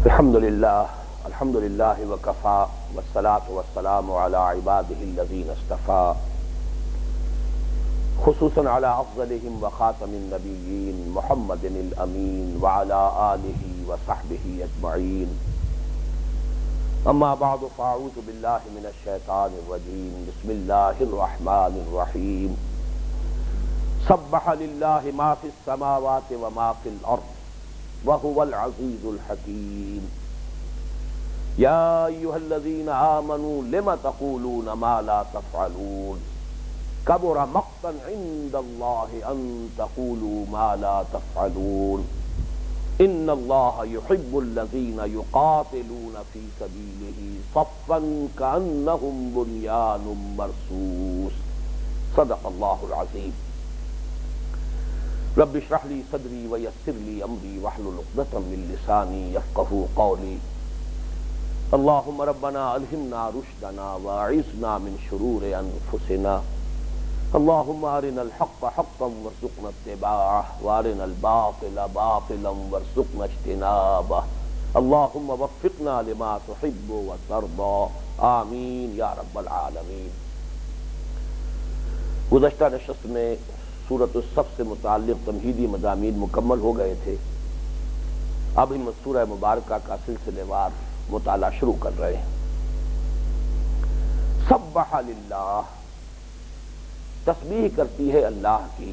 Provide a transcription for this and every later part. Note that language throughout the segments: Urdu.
الحمد للہ وکفا والصلاة والسلام علی عباده الذین اصطفا خصوصاً علی افضلہم وخاتم النبیین محمد الامین وعلی آلہ وصحبہ اجمعین اما بعد فاعوذ باللہ من الشیطان الرجیم بسم اللہ الرحمن الرحیم سبح للہ ما فی السماوات وما فی الارض وهو العزیز الحکیم یا ایھا الذین آمنوا لم تقولون ما لا تفعلون کبر مقتا عند اللہ ان تقولوا ما لا تفعلون ان اللہ یحب الذین یقاتلون فی سبیلہ صفا کأنہم بنیان مرصوص صدق اللہ العظیم رب اشرح لی صدری ویسر لی امری واحلل عقدۃ من لسانی یفقہوا قولی اللہم ربنا الہمنا رشدنا واعذنا من شرور انفسنا اللہم ارنا الحق حقا وارزقنا اتباعہ وارنا الباطل باطلا وارزقنا اجتنابہ اللہم وفقنا لما تحب وترضى آمین یا رب العالمین۔ گزشتہ نشست میں سورۃ الصف سے متعلق تمہیدی مضامین مکمل ہو گئے تھے، اب ہم سورہ مبارکہ کا سلسلے وار مطالعہ شروع کر رہے ہیں۔ سبح للہ، تسبیح کرتی ہے اللہ کی،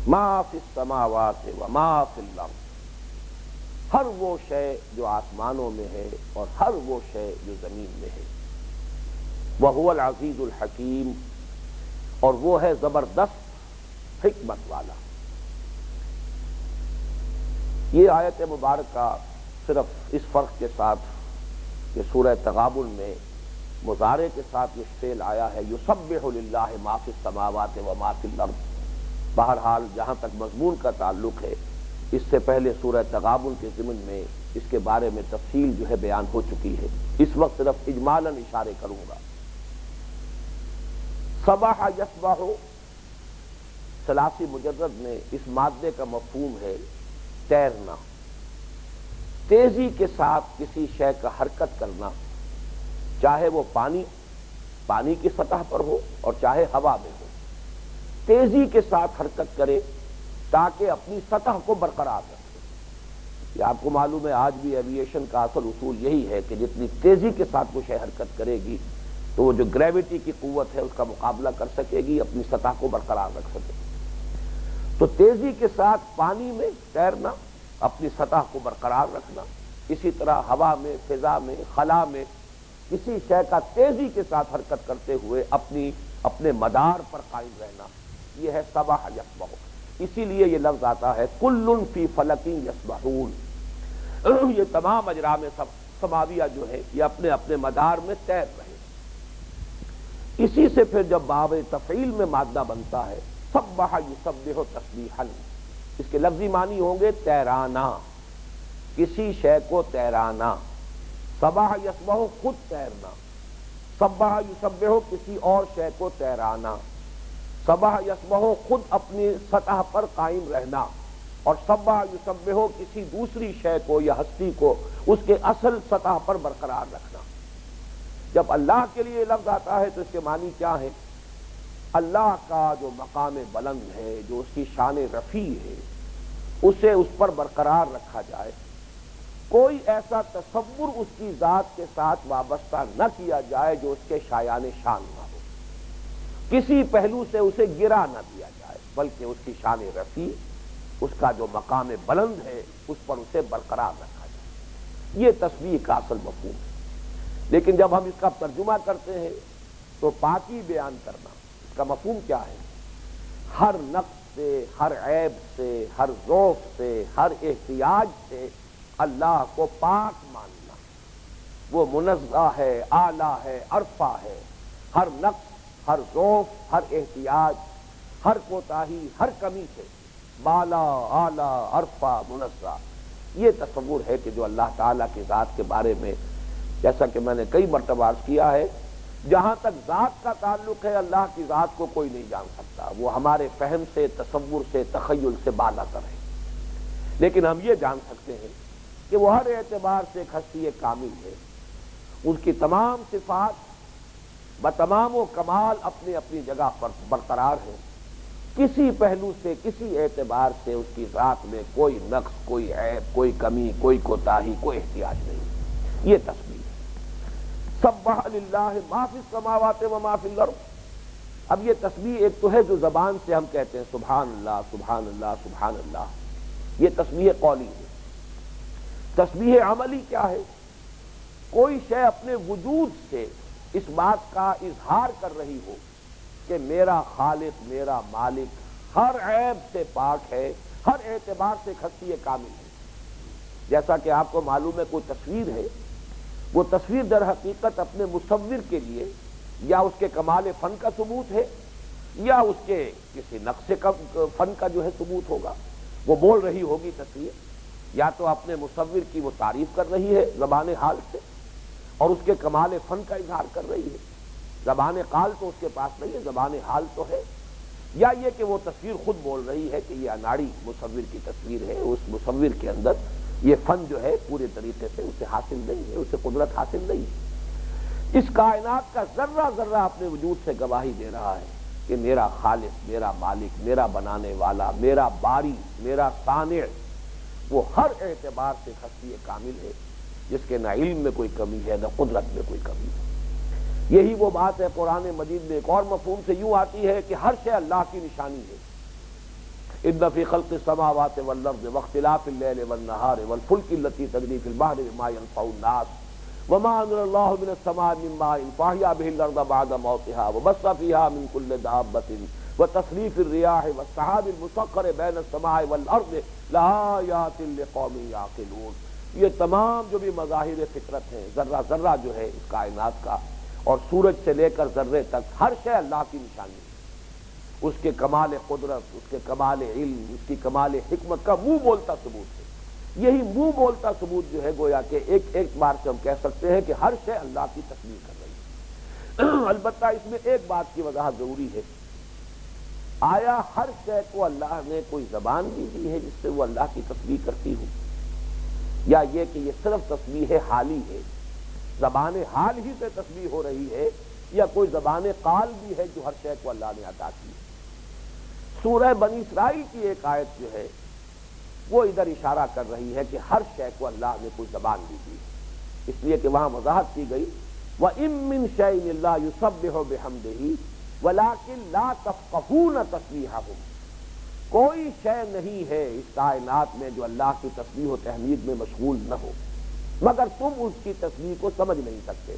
ما فی السماوات وما فی الارض، ہر وہ شے جو آسمانوں میں ہے اور ہر وہ شے جو زمین میں ہے، وہو العزیز الحکیم، اور وہ ہے زبردست حکمت والا۔ یہ آیت مبارکہ صرف اس فرق کے ساتھ کہ سورہ تغابن میں مضارع کے ساتھ یہ فعل آیا ہے یسبح للہ ما فی السماوات وما فی الارض، بہرحال جہاں تک مضمون کا تعلق ہے اس سے پہلے سورہ تغابن کے ضمن میں اس کے بارے میں تفصیل جو ہے بیان ہو چکی ہے، اس وقت صرف اجمالاً اشارے کروں گا۔ سبح یسبح ثلاثی مجرد میں اس مادے کا مفہوم ہے تیرنا، تیزی کے ساتھ کسی شے کا حرکت کرنا، چاہے وہ پانی کی سطح پر ہو اور چاہے ہوا میں ہو، تیزی کے ساتھ حرکت کرے تاکہ اپنی سطح کو برقرار رکھے۔ یہ آپ کو معلوم ہے آج بھی ایوییشن کا اصل اصول یہی ہے کہ جتنی تیزی کے ساتھ وہ شے حرکت کرے گی تو وہ جو گریوٹی کی قوت ہے اس کا مقابلہ کر سکے گی، اپنی سطح کو برقرار رکھ سکے گی۔ تو تیزی کے ساتھ پانی میں تیرنا، اپنی سطح کو برقرار رکھنا، اسی طرح ہوا میں، فضا میں، خلا میں کسی شے کا تیزی کے ساتھ حرکت کرتے ہوئے اپنے مدار پر قائم رہنا، یہ ہے سبح یسبح۔ اسی لیے یہ لفظ آتا ہے کل فی فلک یسبحون، یہ تمام اجرام سماویہ جو ہے یہ اپنے اپنے مدار میں تیر رہے۔ اسی سے پھر جب باب تفعیل میں مادہ بنتا ہے سبح یسبح تسبیحا، اس کے لفظی معنی ہوں گے تیرانا، کسی شے کو تیرانا۔ سبح یسبح خود تیرنا، سبح یسبح کسی اور شے کو تیرانا، سبح یسبح خود اپنی سطح پر قائم رہنا، اور سبح یسبح کسی دوسری شے کو یا ہستی کو اس کے اصل سطح پر برقرار رکھنا۔ جب اللہ کے لیے لفظ آتا ہے تو اس کے معنی کیا ہے؟ اللہ کا جو مقام بلند ہے، جو اس کی شان رفیع ہے، اسے اس پر برقرار رکھا جائے، کوئی ایسا تصور اس کی ذات کے ساتھ وابستہ نہ کیا جائے جو اس کے شایان شان نہ ہو، کسی پہلو سے اسے گرا نہ دیا جائے، بلکہ اس کی شان رفیع، اس کا جو مقام بلند ہے اس پر اسے برقرار رکھا جائے۔ یہ تسبیح کا اصل مفہوم ہے۔ لیکن جب ہم اس کا ترجمہ کرتے ہیں تو پاکی بیان کرنا، اس کا مفہوم کیا ہے؟ ہر نقص سے، ہر عیب سے، ہر ضعف سے، ہر احتیاج سے اللہ کو پاک ماننا، وہ منزہ ہے، اعلیٰ ہے، ارفع ہے، ہر نقص، ہر ضعف، ہر احتیاج، ہر کوتاہی، ہر کمی سے بالا، اعلیٰ، ارفع، منزہ۔ یہ تصور ہے کہ جو اللہ تعالیٰ کی ذات کے بارے میں، جیسا کہ میں نے کئی مرتبہ عرض کیا ہے، جہاں تک ذات کا تعلق ہے اللہ کی ذات کو کوئی نہیں جان سکتا، وہ ہمارے فہم سے، تصور سے، تخیل سے بالا تر ہے۔ لیکن ہم یہ جان سکتے ہیں کہ وہ ہر اعتبار سے ایک ہستی کامل ہے، اس کی تمام صفات بتمام و کمال اپنی اپنی جگہ پر برقرار ہیں، کسی پہلو سے کسی اعتبار سے اس کی ذات میں کوئی نقص، کوئی عیب، کوئی کمی، کوئی کوتاہی، کوئی احتیاج نہیں۔ یہ تسبیح ہے۔ سبح للہ ما فی السماوات و ما فی الارض۔ اب یہ تسبیح ایک تو ہے جو زبان سے ہم کہتے ہیں سبحان اللہ سبحان اللہ سبحان اللہ، یہ تسبیح قولی ہے۔ تسبیح عملی کیا ہے؟ کوئی شے اپنے وجود سے اس بات کا اظہار کر رہی ہو کہ میرا خالق، میرا مالک ہر عیب سے پاک ہے، ہر اعتبار سے ہستی کامل ہے۔ جیسا کہ آپ کو معلوم ہے کوئی تصویر ہے، وہ تصویر در حقیقت اپنے مصور کے لیے یا اس کے کمال فن کا ثبوت ہے یا اس کے کسی نقص کا فن کا جو ہے ثبوت ہوگا۔ وہ بول رہی ہوگی تصویر، یا تو اپنے مصور کی وہ تعریف کر رہی ہے زبان حال سے اور اس کے کمال فن کا اظہار کر رہی ہے۔ زبان قال تو اس کے پاس نہیں ہے، زبان حال تو ہے، یا یہ کہ وہ تصویر خود بول رہی ہے کہ یہ اناڑی مصور کی تصویر ہے، اس مصور کے اندر یہ فن جو ہے پورے طریقے سے اسے حاصل نہیں ہے، اسے قدرت حاصل نہیں ہے۔ اس کائنات کا ذرہ ذرہ اپنے وجود سے گواہی دے رہا ہے کہ میرا خالق، میرا مالک، میرا بنانے والا، میرا باری، میرا صانع، وہ ہر اعتبار سے ہستی کامل ہے، جس کے نہ علم میں کوئی کمی ہے نہ قدرت میں کوئی کمی ہے۔ یہی وہ بات ہے قرآن مجید میں ایک اور مفہوم سے یوں آتی ہے کہ ہر شے اللہ کی نشانی ہے۔ ان فی خلق السماوات والارض واختلاف اللیل والنہار والفلک التی تجری فی البحر بما ينفع الناس وما انزل اللہ من السماء من ماء فاحیا به الارض بعد موتها وبث فیہا من کل دابۃ وتصریف الریاح والسحاب المسخر بین السماء والارض لآیات لقوم یعقلون۔ یہ تمام جو بھی مظاہر فطرت ہیں، ذرہ ذرہ جو ہے اس کائنات کا اور سورج سے لے کر ذرے تک ہر شے اللہ کی نشانی ہے، اس کے کمال قدرت، اس کے کمال علم، اس کی کمال حکمت کا منہ بولتا ثبوت ہے۔ یہی منہ بولتا ثبوت جو ہے گویا کہ ایک بار سے ہم کہہ سکتے ہیں کہ ہر شے اللہ کی تسبیح کر رہی ہے۔ البتہ اس میں ایک بات کی وضاحت ضروری ہے، آیا ہر شے کو اللہ نے کوئی زبان بھی دی ہے جس سے وہ اللہ کی تسبیح کرتی ہو، یا یہ کہ یہ صرف تسبیح حالی ہے، زبان حال ہی سے تسبیح ہو رہی ہے، یا کوئی زبان قال بھی ہے جو ہر شے کو اللہ نے عطا کی ہے؟ سورہ بنی اسرائیل کی ایک آیت جو ہے وہ ادھر اشارہ کر رہی ہے کہ ہر شے کو اللہ نے کوئی زبان بھی دی ہے، اس لیے کہ وہاں وضاحت کی گئی وَإِن مِّن شَيْءٍ إِلَّا يُسَبِّحُ بِحَمْدِهِ وَلَٰكِن لَّا تَفْقَهُونَ تَسْبِيحَهُمْ۔ کوئی شے نہیں ہے اس کائنات میں جو اللہ کی تسبیح و تحمید میں مشغول نہ ہو، مگر تم اس کی تسبیح کو سمجھ نہیں سکتے۔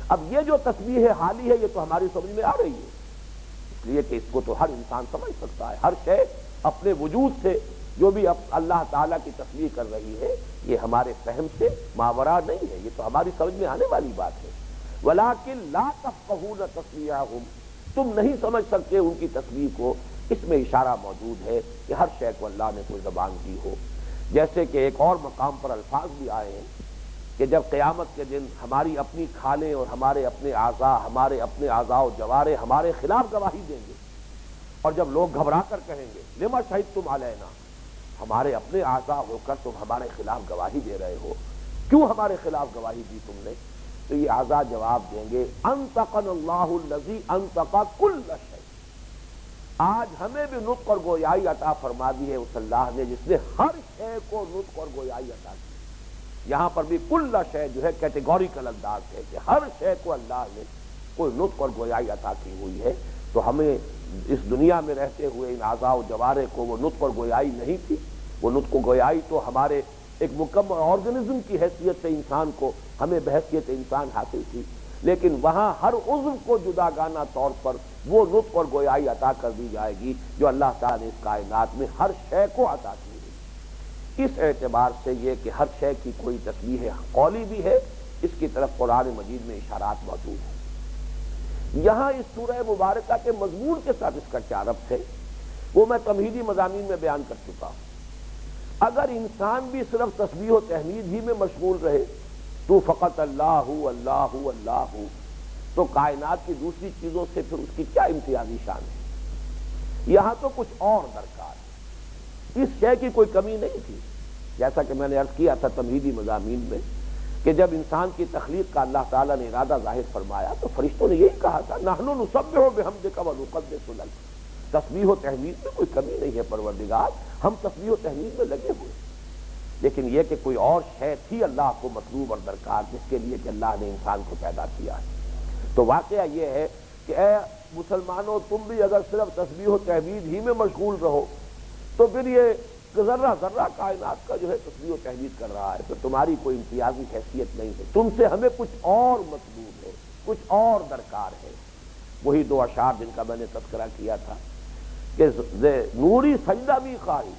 اب یہ جو تسبیح حالی ہے یہ تو ہماری سمجھ میں آ رہی ہے، اس لیے کہ اس کو تو ہر انسان سمجھ سکتا ہے، ہر شے اپنے وجود سے جو بھی اللہ تعالیٰ کی تسبیح کر رہی ہے یہ ہمارے فہم سے ماورا نہیں ہے، یہ تو ہماری سمجھ میں آنے والی بات ہے۔ وَلَٰكِن لَّا تَفْقَهُونَ تَسْبِيحَهُمْ، تم نہیں سمجھ سکتے ان کی تسبیح کو۔ اس میں اشارہ موجود ہے کہ ہر شے کو اللہ نے کوئی زبان دی ہو، جیسے کہ ایک اور مقام پر الفاظ بھی آئے ہیں کہ جب قیامت کے دن ہماری اپنی کھالیں اور ہمارے اپنے اعضاء، ہمارے اپنے اعضاء و جوارے ہمارے خلاف گواہی دیں گے، اور جب لوگ گھبرا کر کہیں گے لما شہدتم علینا، ہمارے اپنے اعضاء ہو کر تم ہمارے خلاف گواہی دے رہے ہو، کیوں ہمارے خلاف گواہی دی تم نے؟ تو یہ اعضاء جواب دیں گے انطقنا اللہ الذی انطق کل شیء، آج ہمیں بھی نطق اور گویائی عطا فرما دی ہے اس اللہ نے جس نے ہر شے کو نطق اور گویائی عطا کی۔ یہاں پر بھی کل شے جو ہے کیٹیگوریکل انداز ہے کہ ہر شے کو اللہ نے کوئی نطق اور گویائی عطا کی ہوئی ہے، تو ہمیں اس دنیا میں رہتے ہوئے ان اعضاء و جوارے کو وہ نطق اور گویائی نہیں تھی، وہ نطق و گویائی تو ہمارے ایک مکمل آرگنزم کی حیثیت سے انسان کو ہمیں بحیثیت انسان حاصل تھی، لیکن وہاں ہر عضو کو جداگانہ طور پر وہ نطق اور گویائی عطا کر دی جائے گی جو اللہ تعالیٰ نے اس کائنات میں ہر شے کو عطا کی ہے۔ اس اعتبار سے یہ کہ ہر شے کی کوئی تسبیح قولی بھی ہے، اس کی طرف قرآن مجید میں اشارات موجود ہیں۔ یہاں اس سورہ مبارکہ کے مضمون کے ساتھ اس کا کیا ربط ہے وہ میں تمہیدی مضامین میں بیان کر چکا ہوں۔ اگر انسان بھی صرف تسبیح و تحمید ہی میں مشغول رہے تو فقط اللہ اللہ اللہ، تو کائنات کی دوسری چیزوں سے پھر اس کی کیا امتیازی شان ہے؟ یہاں تو کچھ اور درکار ہے۔ اس شے کی کوئی کمی نہیں تھی، جیسا کہ میں نے عرض کیا تھا تمہیدی مضامین میں کہ جب انسان کی تخلیق کا اللہ تعالیٰ نے ارادہ ظاہر فرمایا تو فرشتوں نے یہی کہا تھا نحن نسبح بحمدک ونقدس لک، تسبیح و تحمید میں کوئی کمی نہیں ہے پروردگار، ہم تسبیح و تحمید میں لگے ہوئے، لیکن یہ کہ کوئی اور شے تھی اللہ کو مطلوب اور درکار جس کے لیے کہ اللہ نے انسان کو پیدا کیا ہے۔ تو واقعہ یہ ہے کہ اے مسلمانوں تم بھی اگر صرف تسبیح و تحمید ہی میں مشغول رہو تو پھر یہ ذرہ ذرہ کائنات کا جو ہے تسبیح و تحمید کر رہا ہے، تو تمہاری کوئی امتیازی حیثیت نہیں ہے، تم سے ہمیں کچھ اور مطلوب ہے، کچھ اور درکار ہے۔ وہی دو اشعار جن کا میں نے تذکرہ کیا تھا کہ نوری سجدہ بھی خواہی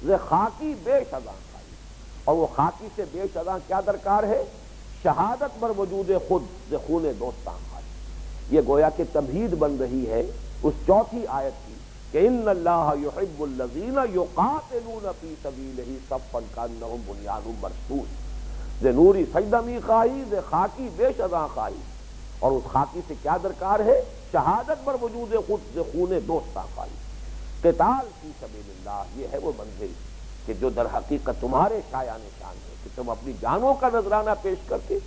ز خاکی بے شداں خواہی، اور وہ خاکی سے بے شداں کیا درکار ہے؟ شہادت بر وجود خود ز خون دوستاں خواہی۔ یہ گویا کہ تمہید بن رہی ہے اس چوتھی آیت کی کہ ان اللہ یحب الذین یقاتلون فی سبیلہ صفا کانہم بنیان مرصوص۔ ز نوری سجدہ می خواہی ز خاکی بے شداں خواہی، اور اس خاکی سے کیا درکار ہے؟ شہادت بر وجود خود ز خون دوستاں خواہی۔ قتال فی سبیل اللہ، یہ ہے وہ منزل کہ جو در حقیقت تمہارے شایان شان ہے کہ تم اپنی جانوں کا نذرانہ پیش کر کے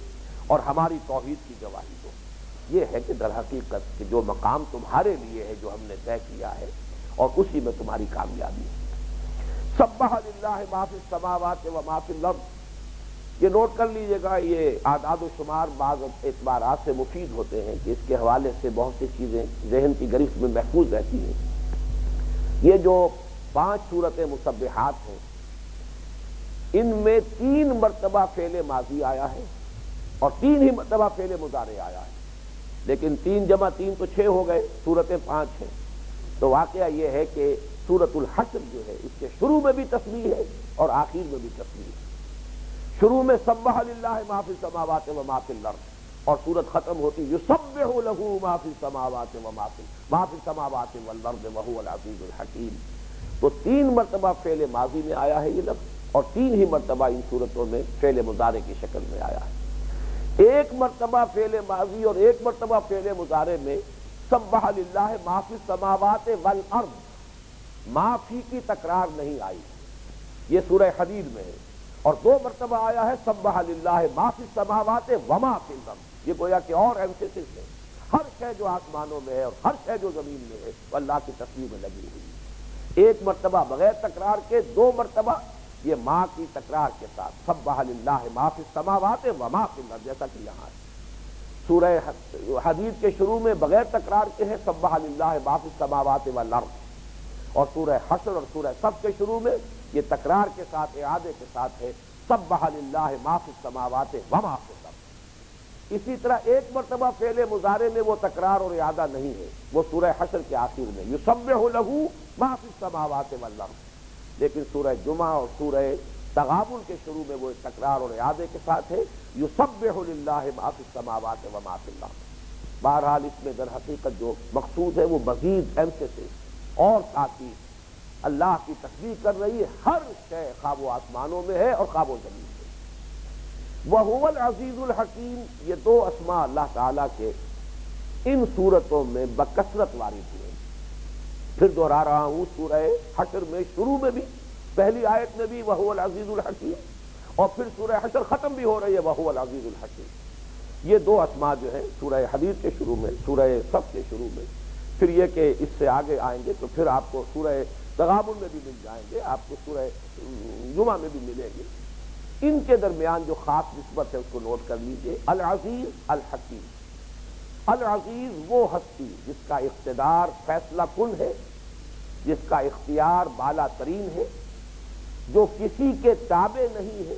اور ہماری توحید کی گواہی دو۔ یہ ہے کہ در حقیقت کہ جو مقام تمہارے لیے ہے جو ہم نے طے کیا ہے اور اسی میں تمہاری کامیابی ہے۔ سبح للہ ما فی السماوات و ما فی الارض، یہ نوٹ کر لیجئے گا، یہ اعداد و شمار بعض اعتبارات سے مفید ہوتے ہیں کہ اس کے حوالے سے بہت سی چیزیں ذہن کی گرفت میں محفوظ رہتی ہیں۔ یہ جو 5 سورتیں مسبحات ہیں ان میں 3 مرتبہ فعل ماضی آیا ہے اور 3 ہی مرتبہ فعل مضارع آیا ہے، لیکن 3 جمع 3 تو 6 ہو گئے، سورتیں 5 ہیں۔ تو واقعہ یہ ہے کہ سورۃ الحشر جو ہے اس کے شروع میں بھی تسبیح ہے اور آخر میں بھی تسبیح ہے۔ شروع میں سبح للہ ما فی السماوات و ما فی الارض، اور سورت ختم ہوتی یسبح لہ ما فی السماوات و ما فی السماوات والارض وہو العزیز الحکیم۔ تو 3 مرتبہ فعل ماضی میں آیا ہے یہ لفظ، اور 3 ہی مرتبہ ان صورتوں میں فعل مضارع کی شکل میں آیا ہے۔ 1 مرتبہ فعل ماضی اور 1 مرتبہ فعل مضارع میں سبح للہ ما فی السماوات والارض، ما فی کی تکرار نہیں آئی، یہ سورہ حدید میں ہے، اور 2 مرتبہ آیا ہے سبح للہ ما فی السماوات وما فی الارض، یہ گویا کہ اور ایمفیسس ہے، ہر شے جو آسمانوں میں ہے اور ہر شے جو زمین میں ہے وہ اللہ کی تسبیح میں لگی ہوئی ہے۔ 1 مرتبہ بغیر تکرار کے، 2 مرتبہ یہ ما کی تکرار کے ساتھ سبح للہ ما فی السماوات وما فی الارض، جیسا کہ یہاں ہے۔ سورہ حدید کے شروع میں بغیر تکرار کے ہے سبح للہ ما فی السماوات والارض، اور سورہ حشر اور سورہ صف کے شروع میں یہ تکرار کے ساتھ اعادے کے ساتھ ہے سبح للہ ما فی السماوات وما فی الارض۔ اسی طرح 1 مرتبہ فعل مضارع میں وہ تکرار اور اعادہ نہیں ہے، وہ سورہ حشر کے آخر میں یسبح لہ ما فی السماوات والارض، لیکن سورہ جمعہ اور سورہ تغابن کے شروع میں وہ تکرار اور اعادے کے ساتھ ہے یسبح للہ ما فی السماوات وما فی الارض۔ بہرحال اس میں در حقیقت جو مقصود ہے وہ مزید ایمفیسس اور تاکید اللہ کی تسبیح کر رہی ہے، ہر شے خواہ وہ آسمانوں میں ہے اور خواہ وہ زمین میں۔ وَهُوَ الْعَزِيزُ الْحَكِيمُ، یہ 2 اسماء اللہ تعالیٰ کے ان صورتوں میں بکثرت وارد ہوئے۔ پھر دوہرا رہا ہوں، سورہ حشر میں شروع میں بھی پہلی آیت میں بھی وَهُوَ الْعَزِيزُ الْحَكِيمُ، اور پھر سورہ حشر ختم بھی ہو رہی ہے وَهُوَ الْعَزِيزُ الْحَكِيمُ۔ یہ 2 اسماء جو ہیں سورہ حدید کے شروع میں، سورہ صف کے شروع میں، پھر یہ کہ اس سے آگے آئیں گے تو پھر آپ کو سورہ تغابن میں بھی مل جائیں گے، آپ کو سورہ جمعہ میں بھی ملیں گے۔ ان کے درمیان جو خاص نسبت ہے اس کو نوٹ کر لیجئے، العزیز الحکیم۔ العزیز وہ ہستی جس کا اقتدار فیصلہ کن ہے، جس کا اختیار بالا ترین ہے، جو کسی کے تابع نہیں ہے،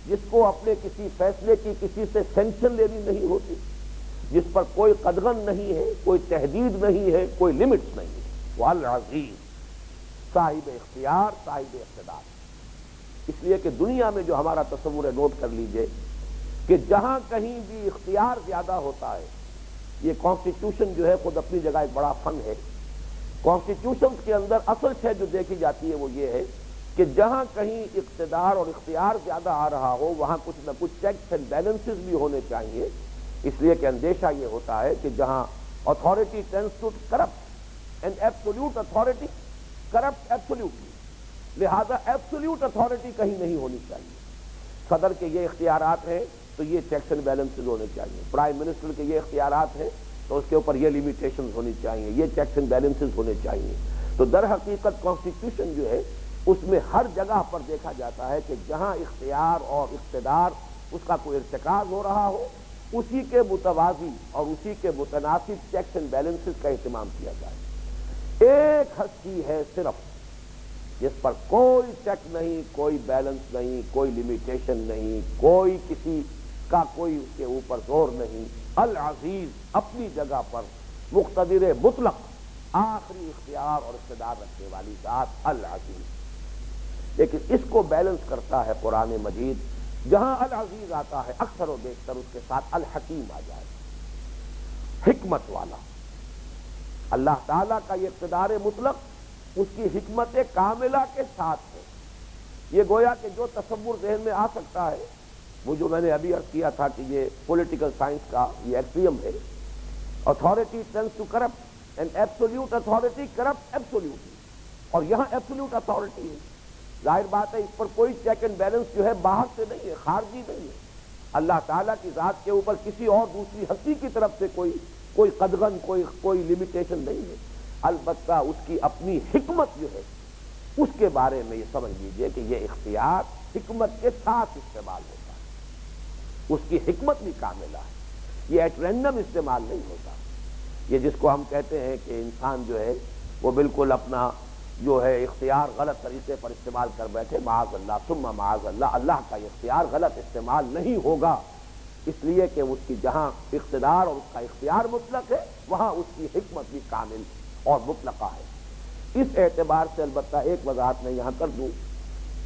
جس کو اپنے کسی فیصلے کی کسی سے سینکشن لینی نہیں ہوتی، جس پر کوئی قدغن نہیں ہے، کوئی تحدید نہیں ہے، کوئی لمٹس نہیں ہے، وہ العزیز، صاحب اختیار، صاحب اقتدار۔ اس لیے کہ دنیا میں جو ہمارا تصور ہے، نوٹ کر لیجئے کہ جہاں کہیں بھی اختیار زیادہ ہوتا ہے، یہ کانسٹیٹیوشن جو ہے خود اپنی جگہ ایک بڑا فن ہے، کانسٹیٹیوشن کے اندر اصل شے جو دیکھی جاتی ہے وہ یہ ہے کہ جہاں کہیں اقتدار اور اختیار زیادہ آ رہا ہو وہاں کچھ نہ کچھ چیکس اینڈ بیلنسز بھی ہونے چاہیے، اس لیے کہ اندیشہ یہ ہوتا ہے کہ جہاں authority tends to corrupt and absolute authority corrupt absolutely، لہذا ایبسولوٹ اتھارٹی کہیں نہیں ہونی چاہیے. صدر کے یہ اختیارات ہیں تو یہ چیکس اینڈ بیلنسز ہونے چاہیے. پرائم منسٹر کے یہ اختیارات ہیں تو اس کے اوپر یہ لمیٹیشنز ہونی چاہیے, یہ چیکس اینڈ بیلنسز ہونے چاہیے. تو در حقیقت کانسٹیٹیوشن جو ہے اس میں ہر جگہ پر دیکھا جاتا ہے کہ جہاں اختیار اور اقتدار اس کا کوئی ارتکاز ہو رہا ہو, اسی کے متوازی اور اسی کے متناسب چیکس اینڈ بیلنسز کا اہتمام کیا جائے. ایک ہستی ہے صرف جس پر کوئی چیک نہیں, کوئی بیلنس نہیں, کوئی لمیٹیشن نہیں, کوئی کسی کا کوئی اس کے اوپر زور نہیں. العزیز, اپنی جگہ پر مقتدر مطلق, آخری اختیار اور اقتدار رکھنے والی ذات العزیز. لیکن اس کو بیلنس کرتا ہے قرآن مجید. جہاں العزیز آتا ہے اکثر و بیشتر اس کے ساتھ الحکیم آ جائے, حکمت والا. اللہ تعالیٰ کا یہ اقتدار مطلق اس کی حکمت کاملہ کے ساتھ ہے. یہ گویا کہ جو تصور ذہن میں آ سکتا ہے, وہ جو میں نے ابھی عرض کیا تھا کہ یہ پولیٹیکل سائنس کا یہ ایکسیم ہے, authority tends to corrupt and absolute authority corrupt absolutely. اور یہاں ایبسولوٹ اتھارٹی ہے. ظاہر بات ہے اس پر کوئی چیک اینڈ بیلنس جو ہے باہر سے نہیں ہے, خارجی نہیں ہے. اللہ تعالیٰ کی ذات کے اوپر کسی اور دوسری ہستی کی طرف سے کوئی قدغن, کوئی لمیٹیشن نہیں ہے. البتہ اس کی اپنی حکمت جو ہے اس کے بارے میں یہ سمجھ لیجئے کہ یہ اختیار حکمت کے ساتھ استعمال ہوتا ہے. اس کی حکمت بھی کاملہ ہے, یہ ایٹ رینڈم استعمال نہیں ہوتا. یہ جس کو ہم کہتے ہیں کہ انسان جو ہے وہ بالکل اپنا جو ہے اختیار غلط طریقے پر استعمال کر بیٹھے, معاذ اللہ ثم معاذ اللہ. اللہ کا اختیار غلط استعمال نہیں ہوگا, اس لیے کہ اس کی جہاں اقتدار اور اس کا اختیار مطلق ہے وہاں اس کی حکمت بھی کامل اور مطلقہ ہے. اس اعتبار سے البتہ ایک وضاحت میں یہاں کر دوں.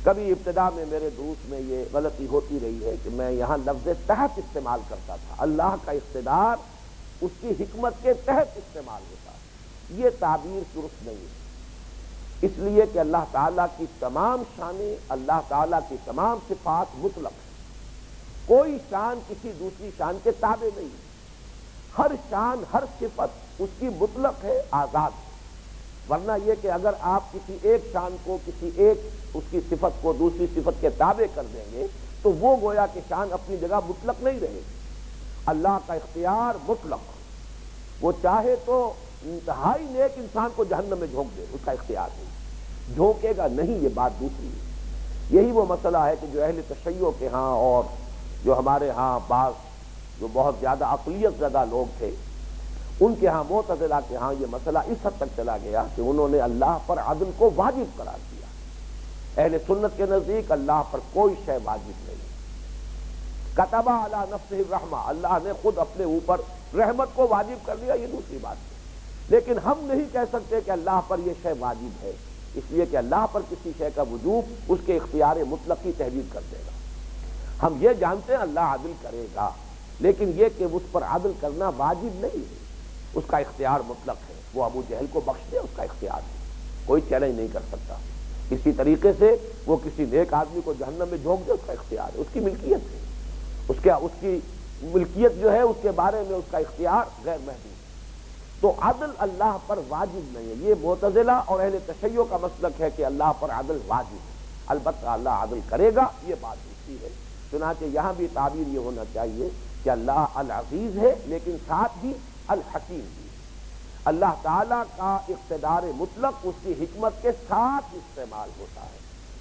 کبھی ابتدا میں میرے دروس میں یہ غلطی ہوتی رہی ہے کہ میں یہاں لفظ تحت استعمال کرتا تھا. اللہ کا اقتدار اس کی حکمت کے تحت استعمال ہوتا ہے. یہ تعبیر درست نہیں ہے, اس لیے کہ اللہ تعالیٰ کی تمام شانیں, اللہ تعالیٰ کی تمام صفات مطلق ہیں. کوئی شان کسی دوسری شان کے تابع نہیں ہے. ہر شان, ہر صفت اس کی مطلق ہے, آزاد ہے. ورنہ یہ کہ اگر آپ کسی ایک شان کو, کسی ایک اس کی صفت کو دوسری صفت کے تابع کر دیں گے تو وہ گویا کہ شان اپنی جگہ مطلق نہیں رہے گی. اللہ کا اختیار مطلق, وہ چاہے تو انتہائی نیک انسان کو جہنم میں جھونک دے, اس کا اختیار نہیں. جھونکے گا نہیں, یہ بات دوسری ہے. یہی وہ مسئلہ ہے کہ جو اہل تشیع کے ہاں اور جو ہمارے ہاں بعض جو بہت زیادہ عقلیت زدہ لوگ تھے, ان کے ہاں معتزلہ کے ہاں یہ مسئلہ اس حد تک چلا گیا کہ انہوں نے اللہ پر عدل کو واجب قرار دیا. اہل سنت کے نزدیک اللہ پر کوئی شے واجب نہیں. کتب علی نفسہ الرحمہ, اللہ نے خود اپنے اوپر رحمت کو واجب کر دیا, یہ دوسری بات ہے. لیکن ہم نہیں کہہ سکتے کہ اللہ پر یہ شے واجب ہے, اس لیے کہ اللہ پر کسی شے کا وجوب اس کے اختیار مطلق کی تحدید کر دے گا. ہم یہ جانتے ہیں اللہ عدل کرے گا, لیکن یہ کہ اس پر عدل کرنا واجب نہیں ہے, اس کا اختیار مطلق ہے. وہ ابو جہل کو بخش دے, اس کا اختیار ہے, کوئی چیلنج نہیں کر سکتا. اسی طریقے سے وہ کسی نیک آدمی کو جہنم میں جھونک دے, اس کا اختیار ہے, اس کی ملکیت ہے. اس کی ملکیت جو ہے اس کے بارے میں اس کا اختیار غیر محدود. تو عدل اللہ پر واجب نہیں ہے. یہ معتزلہ اور اہل تشیع کا مسلک ہے کہ اللہ پر عدل واجب ہے. البتہ اللہ عدل کرے گا, یہ بات دوسری ہے. چنانچہ یہاں بھی تعبیر یہ ہونا چاہیے کہ اللہ العزیز ہے لیکن ساتھ ہی الحکیم بھی. اللہ تعالیٰ کا اقتدار مطلق اس کی حکمت کے ساتھ استعمال ہوتا ہے.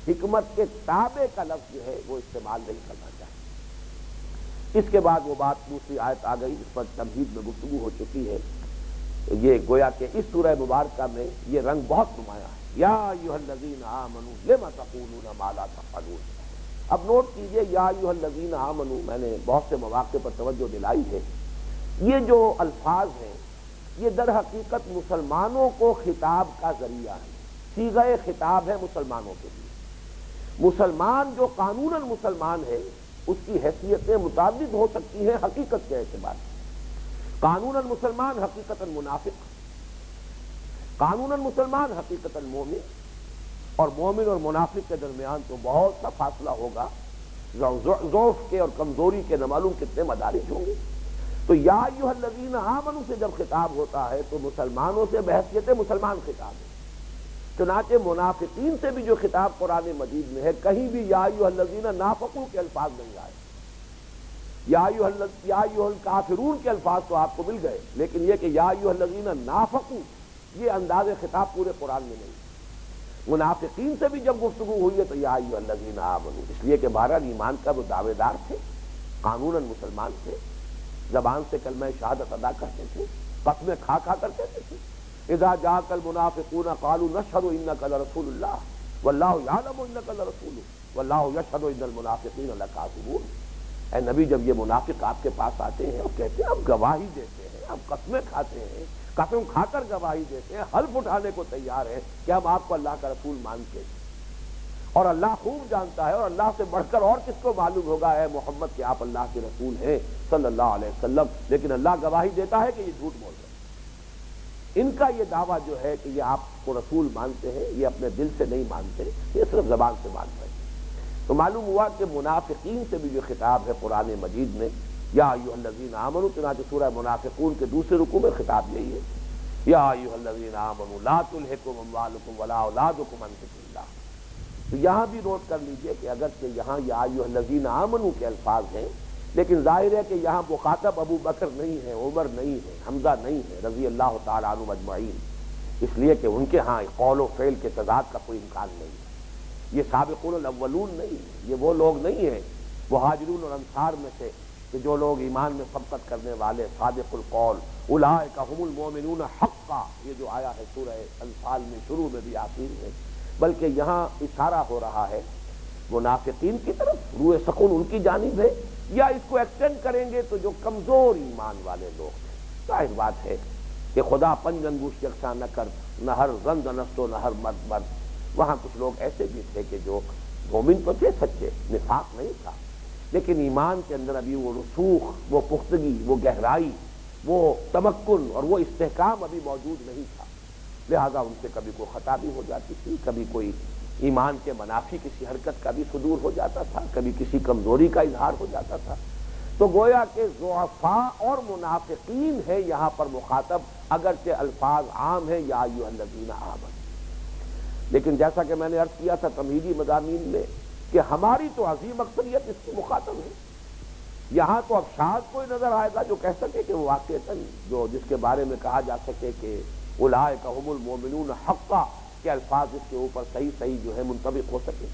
حکمت کے تابع کا لفظ جو ہے وہ استعمال نہیں کرنا چاہیے. اس کے بعد وہ بات دوسری آیت آ گئی, اس پر تمہید میں گفتگو ہو چکی ہے. یہ گویا کہ اس سورہ مبارکہ میں یہ رنگ بہت نمایاں ہے. یا ایھا الذین آمنوا لم تقولون ما لا تفعلون. اب نوٹ کیجئے, یا ایھا الذین آمنوا, میں نے بہت سے مواقع پر توجہ دلائی ہے. یہ جو الفاظ ہیں یہ در حقیقت مسلمانوں کو خطاب کا ذریعہ ہے, صیغہ خطاب ہے مسلمانوں کے لیے. مسلمان جو قانوناً مسلمان ہے اس کی حیثیتیں متعدد ہو سکتی ہیں حقیقت کے اعتبار سے. قانوناً مسلمان, حقیقتاً منافق. قانوناً مسلمان, حقیقتاً مومن. اور مومن اور منافق کے درمیان تو بہت سا فاصلہ ہوگا, ضعف کے اور کمزوری کے نہ معلوم کتنے مدارج ہوں گے. تو یا ایھا الذین آمنوا سے جب خطاب ہوتا ہے تو مسلمانوں سے بحیثیت مسلمان خطاب ہے. چنانچہ منافقین سے بھی جو خطاب قرآن مجید میں ہے کہیں بھی یا ایھا الذین نافقوا کے الفاظ نہیں آئے. یا ایھا الکافرون کے الفاظ تو آپ کو مل گئے، لیکن یہ کہ یا ایھا الذین نافقوا یہ انداز خطاب پورے قرآن میں نہیں. منافقین سے بھی جب گفتگو ہوئی ہے تو یا ایھا الذین آمنوا، اس لیے کہ بہرحال ایمان کا وہ دعوے دار تھے، قانوناً مسلمان تھے، زبان سے کلمہ شہادت ادا کرتے تھے، قسمیں کھا کھا کر کہتے تھے اذا جاءک المنافقون قالوا نشهد انک لرسول اللہ واللہ یعلم انک لرسولہ واللہ یشهد ان المنافقین لکاذبون. اے نبی، جب یہ منافق آپ کے پاس آتے ہیں اور کہتے ہیں ہم گواہی دیتے ہیں، ہم قسمیں کھاتے ہیں، قسم کھا کر گواہی دیتے ہیں، حلف اٹھانے کو تیار ہیں کہ ہم آپ کو اللہ کا رسول مانتے ہیں، اور اللہ خوب جانتا ہے، اور اللہ سے بڑھ کر اور کس کو معلوم ہوگا اے محمد کہ آپ اللہ کے رسول ہیں صلی اللہ علیہ وسلم، لیکن اللہ گواہی دیتا ہے کہ یہ جھوٹ بول رہے ہیں. ان کا یہ دعویٰ جو ہے کہ یہ آپ کو رسول مانتے ہیں، یہ اپنے دل سے نہیں مانتے، یہ صرف زبان سے مانتے ہیں. تو معلوم ہوا کہ منافقین سے بھی جو خطاب ہے قرآن مجید میں یا ایھا الذین آمنوا، چنانچہ سورہ منافقون کے دوسرے رکوع میں خطاب یہی ہے یا ایھا الذین آمنوا لا تلھکم اموالکم ولا اولادکم عن ذکر اللہ. تو یہاں بھی نوٹ کر لیجئے کہ اگرچہ یہاں یا ایھا الذین آمنوا کے الفاظ ہیں، لیکن ظاہر ہے کہ یہاں مخاطب ابو بکر نہیں ہے، عمر نہیں ہے، حمزہ نہیں ہے رضی اللہ تعالیٰ عنہم اجمعین، اس لیے کہ ان کے ہاں قول و فعل کے تضاد کا کوئی امکان نہیں ہے. یہ سابقون الاولون نہیں ہے، یہ وہ لوگ نہیں ہیں مہاجرون اور انصار میں سے کہ جو لوگ ایمان میں سبقت کرنے والے صادق القول اولئک هم المؤمنون حقا، یہ جو آیا ہے سورہ انفال میں شروع میں بھی آخر میں، بلکہ یہاں اشارہ ہو رہا ہے منافقین کی طرف، روح سکون ان کی جانب ہے. یا اس کو ایکسٹینڈ کریں گے تو جو کمزور ایمان والے لوگ ہیں. ظاہر بات ہے کہ خدا پنج انگوش یکساں نہ کر، نہ ہر زند نست و نہ ہر مرد مرد. وہاں کچھ لوگ ایسے بھی تھے کہ جو مومن تو تھے سچے، نفاق نہیں تھا، لیکن ایمان کے اندر ابھی وہ رسوخ، وہ پختگی، وہ گہرائی، وہ تمکن اور وہ استحکام ابھی موجود نہیں تھا. لہذا ان سے کبھی کوئی خطا بھی ہو جاتی تھی، کبھی کوئی ایمان کے منافی کسی حرکت کا بھی صدور ہو جاتا تھا، کبھی کسی کمزوری کا اظہار ہو جاتا تھا. تو گویا کہ ضعفاء اور منافقین ہے یہاں پر مخاطب، اگرچہ الفاظ عام ہیں یا ایھا الذین آمنوا. لیکن جیسا کہ میں نے عرض کیا تھا تمہیدی مضامین میں کہ ہماری تو عظیم اکثریت اس کی مخاطب ہے. یہاں تو اب شاذ کوئی نظر آئے گا جو کہہ سکے کہ وہ واقعتاً جو جس کے بارے میں کہا جا سکے کہ اولئک هم المؤمنون حقا کے الفاظ اس کے اوپر صحیح جو ہے منطبق ہو سکے.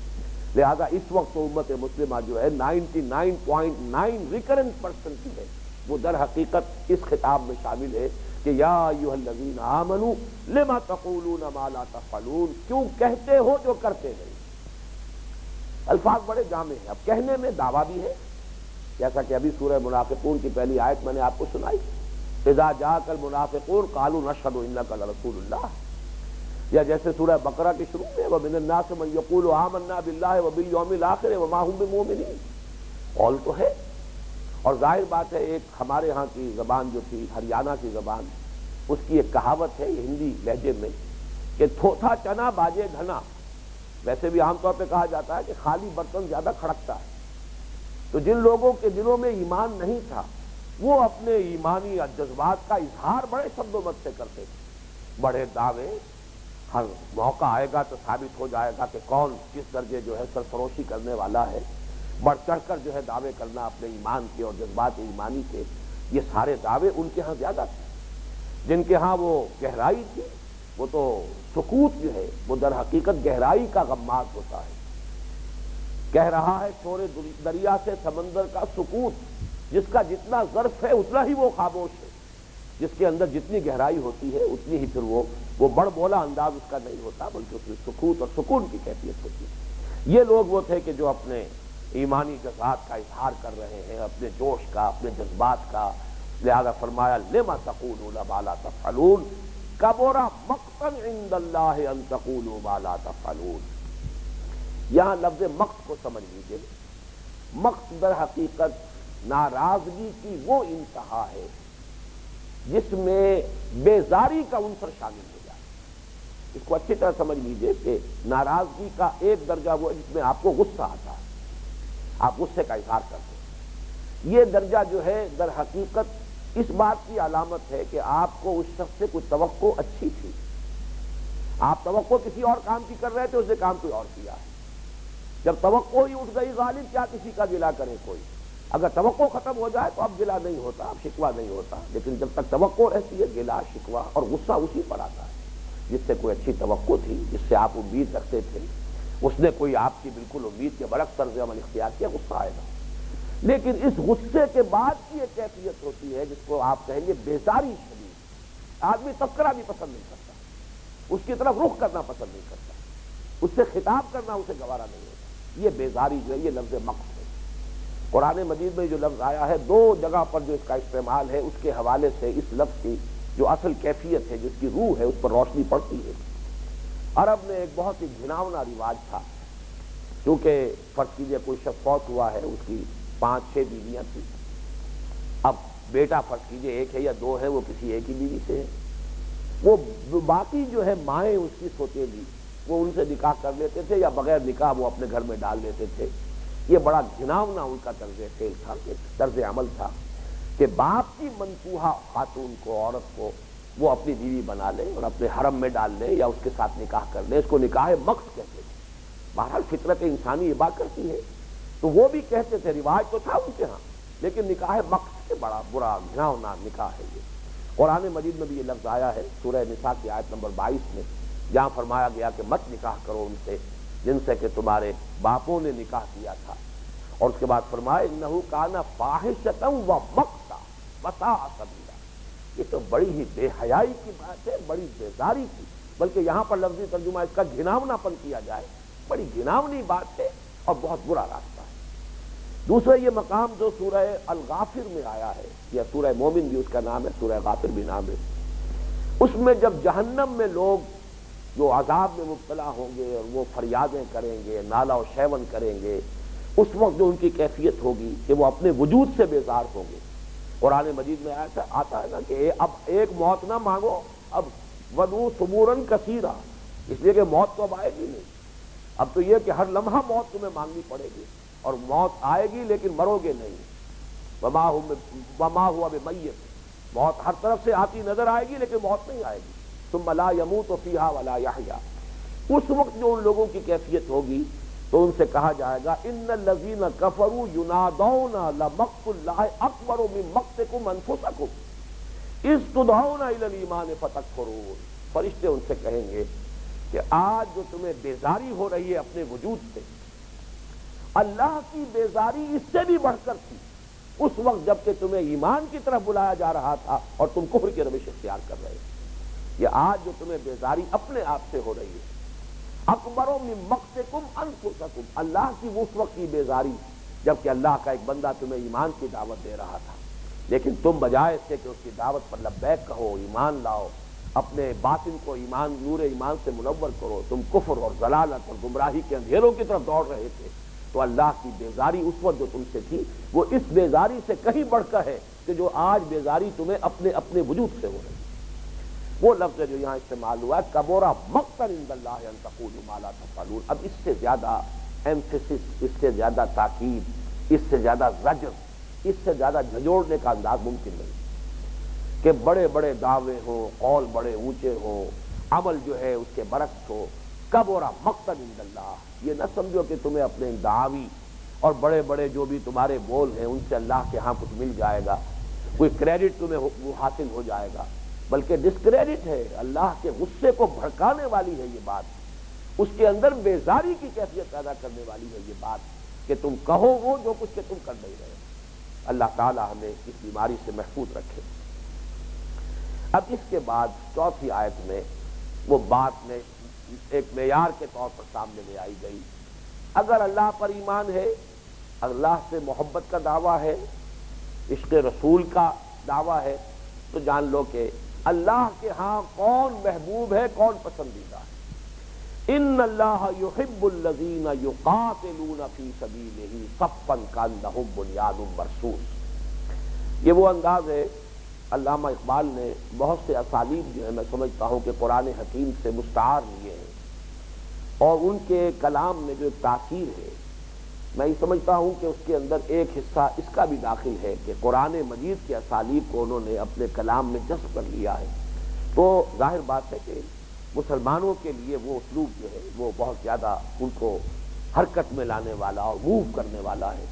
لہذا اس وقت تو امت مسلمہ جو ہے 99.9 ریکرنٹ% کی ہے، وہ در حقیقت اس خطاب میں شامل ہے کہ یا ایھا الذین آمنوا لما تقولون ما لا تفعلون، کیوں کہتے ہو جو کرتے نہیں. الفاظ بڑے جامع ہیں. اب کہنے میں دعویٰ بھی ہے، جیسا کہ ابھی سورہ منافقون کی پہلی آیت میں نے آپ کو سنائی اذا جاءک المنافقون قالوا نشهد انک لرسول اللہ، یا جیسے سورہ بقرہ کے شروع میں وَمِنَ النَّاسِ مَن يَقُولُ آمَنَّا بِاللَّهِ وَبِالْيَوْمِ الْآخِرِ وَمَا هُم بِمُؤْمِنِينَ. قول تو ہے، اور ظاہر بات ہے ایک ہمارے ہاں کی زبان جو تھی ہریانہ کی زبان، اس کی ایک کہاوت ہے ہندی لہجے میں کہ تھوتھا چنا باجے گھنا. ویسے بھی عام طور پہ کہا جاتا ہے کہ خالی برتن زیادہ کھڑکتا ہے. تو جن لوگوں کے دلوں میں ایمان نہیں تھا وہ اپنے ایمانی جذبات کا اظہار بڑے شد و مت سے کرتے تھے، بڑے دعوے. ہر موقع آئے گا تو ثابت ہو جائے گا کہ کون کس درجے جو ہے سرفروشی کرنے والا ہے، بڑھ چڑھ کر جو ہے دعوے کرنا اپنے ایمان کے اور جذبات ایمانی کے. یہ سارے دعوے ان کے ہاں زیادہ تھے. جن کے ہاں وہ گہرائی تھی، وہ تو سکوت جو ہے وہ در حقیقت گہرائی کا غماز ہوتا ہے. کہہ رہا ہے شور دریا سے سمندر کا سکوت، جس کا جتنا ظرف ہے اتنا ہی وہ خاموش ہے. جس کے اندر جتنی گہرائی ہوتی ہے اتنی ہی پھر وہ بڑ بولا انداز اس کا نہیں ہوتا، بلکہ اس میں سکوت اور سکون کی کیفیت ہوتی ہے. یہ لوگ وہ تھے کہ جو اپنے ایمانی جذبات کا اظہار کر رہے ہیں، اپنے جوش کا، اپنے جذبات کا. لہذا فرمایا لما تقولون ما لا تفعلون کبر مقتا عند اللہ ان تقولوا ما لا تفعلون. یہاں لفظ مقت کو سمجھ لیجیے. مقت در حقیقت ناراضگی کی وہ انتہا ہے جس میں بیزاری کا عنصر شامل ہو جائے. اس کو اچھی طرح سمجھ لیجئے کہ ناراضگی کا ایک درجہ وہ جس میں آپ کو غصہ آتا ہے، آپ غصے کا اظہار کرتے ہیں. یہ درجہ جو ہے در حقیقت اس بات کی علامت ہے کہ آپ کو اس شخص سے کوئی توقع اچھی تھی، آپ توقع کسی اور کام کی کر رہے تھے، اس نے کام کوئی اور کیا ہے۔ جب توقع ہی اٹھ گئی غالب، کیا کسی کا گلہ کرے کوئی؟ اگر توقع ختم ہو جائے تو اب گلہ نہیں ہوتا، اب شکوہ نہیں ہوتا، لیکن جب تک توقع رہتی ہے گلہ شکوہ اور غصہ اسی پر آتا ہے۔ جس سے کوئی اچھی توقع تھی، جس سے آپ امید رکھتے تھے، اس نے کوئی آپ کی بالکل امید کے برعکس طرز عمل اختیار کیا، غصہ آئے گا۔ لیکن اس غصے کے بعد کی ایک کیفیت ہوتی ہے جس کو آپ کہیں گے بیزاری شدید۔ آدمی تذکرہ بھی پسند نہیں کرتا، اس کی طرف رخ کرنا پسند نہیں کرتا، اس سے خطاب کرنا اسے گوارا نہیں ہوتا۔ یہ بیزاری جو ہے یہ لفظ مقت ہے۔ قرآن مجید میں جو لفظ آیا ہے، دو جگہ پر جو اس کا استعمال ہے، اس کے حوالے سے اس لفظ کی جو اصل کیفیت ہے، جس کی روح ہے، اس پر روشنی پڑتی ہے۔ عرب میں ایک بہت ہی گھناؤنا رواج تھا، کیونکہ فرض کیجئے کوئی شخص فوت ہوا ہے، اس کی 5-6 بیویاں تھیں، اب بیٹا فرض کیجئے ایک ہے یا دو ہے، وہ کسی ایک ہی بیوی سے ہے، وہ باقی جو ہے مائیں اس کی سوتیلی، وہ ان سے نکاح کر لیتے تھے یا بغیر نکاح وہ اپنے گھر میں ڈال لیتے تھے۔ یہ بڑا گھناؤنا ان کا طرز فعل تھا، طرز عمل تھا کہ باپ کی منکوحہ خاتون کو، عورت کو وہ اپنی بیوی بنا لے اور اپنے حرم میں ڈال لے یا اس کے ساتھ نکاح کر لے۔ اس کو نکاح مقت کہتے تھے۔ بہرحال فطرت انسانی یہ بات کرتی ہے، تو وہ بھی کہتے تھے، رواج تو تھا ان کے ہاں، لیکن نکاح مقت سے بڑا برا گھناؤنا نکاح ہے یہ۔ قرآن مجید میں بھی یہ لفظ آیا ہے سورہ نساء کی آیت نمبر 22 میں، جہاں فرمایا گیا کہ مت نکاح کرو ان سے جن سے کہ تمہارے باپوں نے نکاح کیا تھا، اور اس کے بعد فرمایا انہ کان فاحشۃ و مقتا وساء سبیلا۔ یہ تو بڑی ہی بے حیائی کی بات ہے، بڑی بیزاری کی، بلکہ یہاں پر لفظی ترجمہ اس کا گھناؤنا پن کیا جائے، بڑی گھناؤنی بات ہے اور بہت برا راستہ ہے۔ دوسرا یہ مقام جو سورہ الغافر میں آیا ہے، یا سورہ مومن بھی اس کا نام ہے، سورہ غافر بھی نام ہے، اس میں جب جہنم میں لوگ جو عذاب میں مبتلا ہوں گے اور وہ فریادیں کریں گے، نالہ و شیون کریں گے، اس وقت جو ان کی کیفیت ہوگی کہ وہ اپنے وجود سے بیزار ہوں گے۔ قرآن مجید میں آتا ہے نا کہ اب ایک موت نہ مانگو، اب ودو ثبوراً کثیرا، اس لیے کہ موت تو اب آئے گی نہیں، اب تو یہ کہ ہر لمحہ موت تمہیں مانگنی پڑے گی، اور موت آئے گی لیکن مرو گے نہیں۔ وما ہوا بمیت، موت ہر طرف سے آتی نظر آئے گی لیکن موت نہیں آئے گی۔ ثم لا يموت فيها ولا يحيا۔ اس وقت جو ان لوگوں کی کیفیت ہوگی تو ان سے کہا جائے گا ان الذين كفروا ينادون لمقت الله اکبر من مقتكم انفسكم اذ تدعون الى الايمان فتكفرون۔ فرشتے ان سے کہیں گے کہ آج جو تمہیں بیزاری ہو رہی ہے اپنے وجود سے، اللہ کی بیزاری اس سے بھی بڑھ کر تھی اس وقت جب کہ تمہیں ایمان کی طرف بلایا جا رہا تھا اور تم کفر کی روش اختیار کر رہے تھے۔ یہ آج جو تمہیں بیزاری اپنے آپ سے ہو رہی ہے، اکبر من مقتکم انفسکم، اللہ کی اس وقت کی بیزاری جبکہ اللہ کا ایک بندہ تمہیں ایمان کی دعوت دے رہا تھا، لیکن تم بجائے اس کے کہ اس کی دعوت پر لبیک کہو، ایمان لاؤ، اپنے باطن کو ایمان، نور ایمان سے منور کرو، تم کفر اور ضلالت اور گمراہی کے اندھیروں کی طرف دوڑ رہے تھے، تو اللہ کی بیزاری اس وقت جو تم سے تھی وہ اس بیزاری سے کہیں بڑھ کر ہے کہ جو آج بیزاری تمہیں اپنے وجود سے ہو رہی ہے۔ وہ لفظ جو یہاں استعمال ہوا ہے کبورا مقتا عند اللہ ان تقولوا ما لا تفعلون، اب اس سے زیادہ ایمفیسس، اس سے زیادہ تاکید، اس سے زیادہ زجر، اس سے زیادہ جھنجھوڑنے کا انداز ممکن نہیں کہ بڑے بڑے دعوے ہوں، قول بڑے اونچے ہوں، عمل جو ہے اس کے برعکس ہو۔ کبورا مقتا عند اللہ، یہ نہ سمجھو کہ تمہیں اپنے دعوی اور بڑے بڑے جو بھی تمہارے بول ہیں ان سے اللہ کے ہاں کچھ مل جائے گا، کوئی کریڈٹ تمہیں حاصل ہو جائے گا، بلکہ ڈسکریڈٹ ہے، اللہ کے غصے کو بھڑکانے والی ہے یہ بات، اس کے اندر بیزاری کی کیفیت پیدا کرنے والی ہے یہ بات کہ تم کہو وہ جو کچھ کہ تم کر نہیں رہے۔ اللہ تعالی ہمیں اس بیماری سے محفوظ رکھے۔ اب اس کے بعد چوتھی آیت میں وہ بات میں ایک معیار کے طور پر سامنے لے آئی گئی۔ اگر اللہ پر ایمان ہے، اللہ سے محبت کا دعویٰ ہے، عشق رسول کا دعویٰ ہے، تو جان لو کہ اللہ کے ہاں کون محبوب ہے، کون پسندیدہ ہے۔ ان اللہ یحب الذین یقاتلون فی سبیلہ صفا کانہم بنیان مرصوص۔ یہ وہ انداز ہے، علامہ اقبال نے بہت سے اسالیب جو ہے میں سمجھتا ہوں کہ قرآن حکیم سے مستعار لیے ہیں، اور ان کے کلام میں جو ایک تاثیر ہے میں یہ سمجھتا ہوں کہ اس کے اندر ایک حصہ اس کا بھی داخل ہے کہ قرآن مجید کے اسالیب کو انہوں نے اپنے کلام میں جذب کر لیا ہے۔ تو ظاہر بات ہے کہ مسلمانوں کے لیے وہ اسلوب جو ہے وہ بہت زیادہ ان کو حرکت میں لانے والا اور موو کرنے والا ہے۔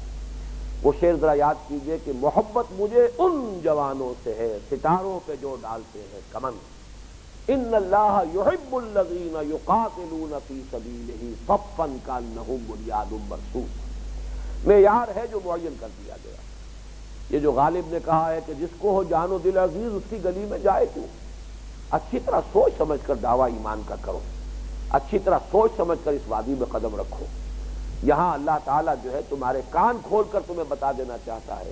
وہ شعر ذرا یاد کیجئے کہ محبت مجھے ان جوانوں سے ہے ستاروں پہ جو ڈالتے ہیں کمن، ان اللہ یحب الذین یقاتلون فی سبیلہ صفا کانہم بنیان مرصوص۔ معیار ہے جو معین کر دیا گیا۔ یہ جو غالب نے کہا ہے کہ جس کو ہو جان و دل عزیز اس کی گلی میں جائے کیوں، اچھی طرح سوچ سمجھ کر دعویٰ ایمان کا کرو، اچھی طرح سوچ سمجھ کر اس وادی میں قدم رکھو۔ یہاں اللہ تعالیٰ جو ہے تمہارے کان کھول کر تمہیں بتا دینا چاہتا ہے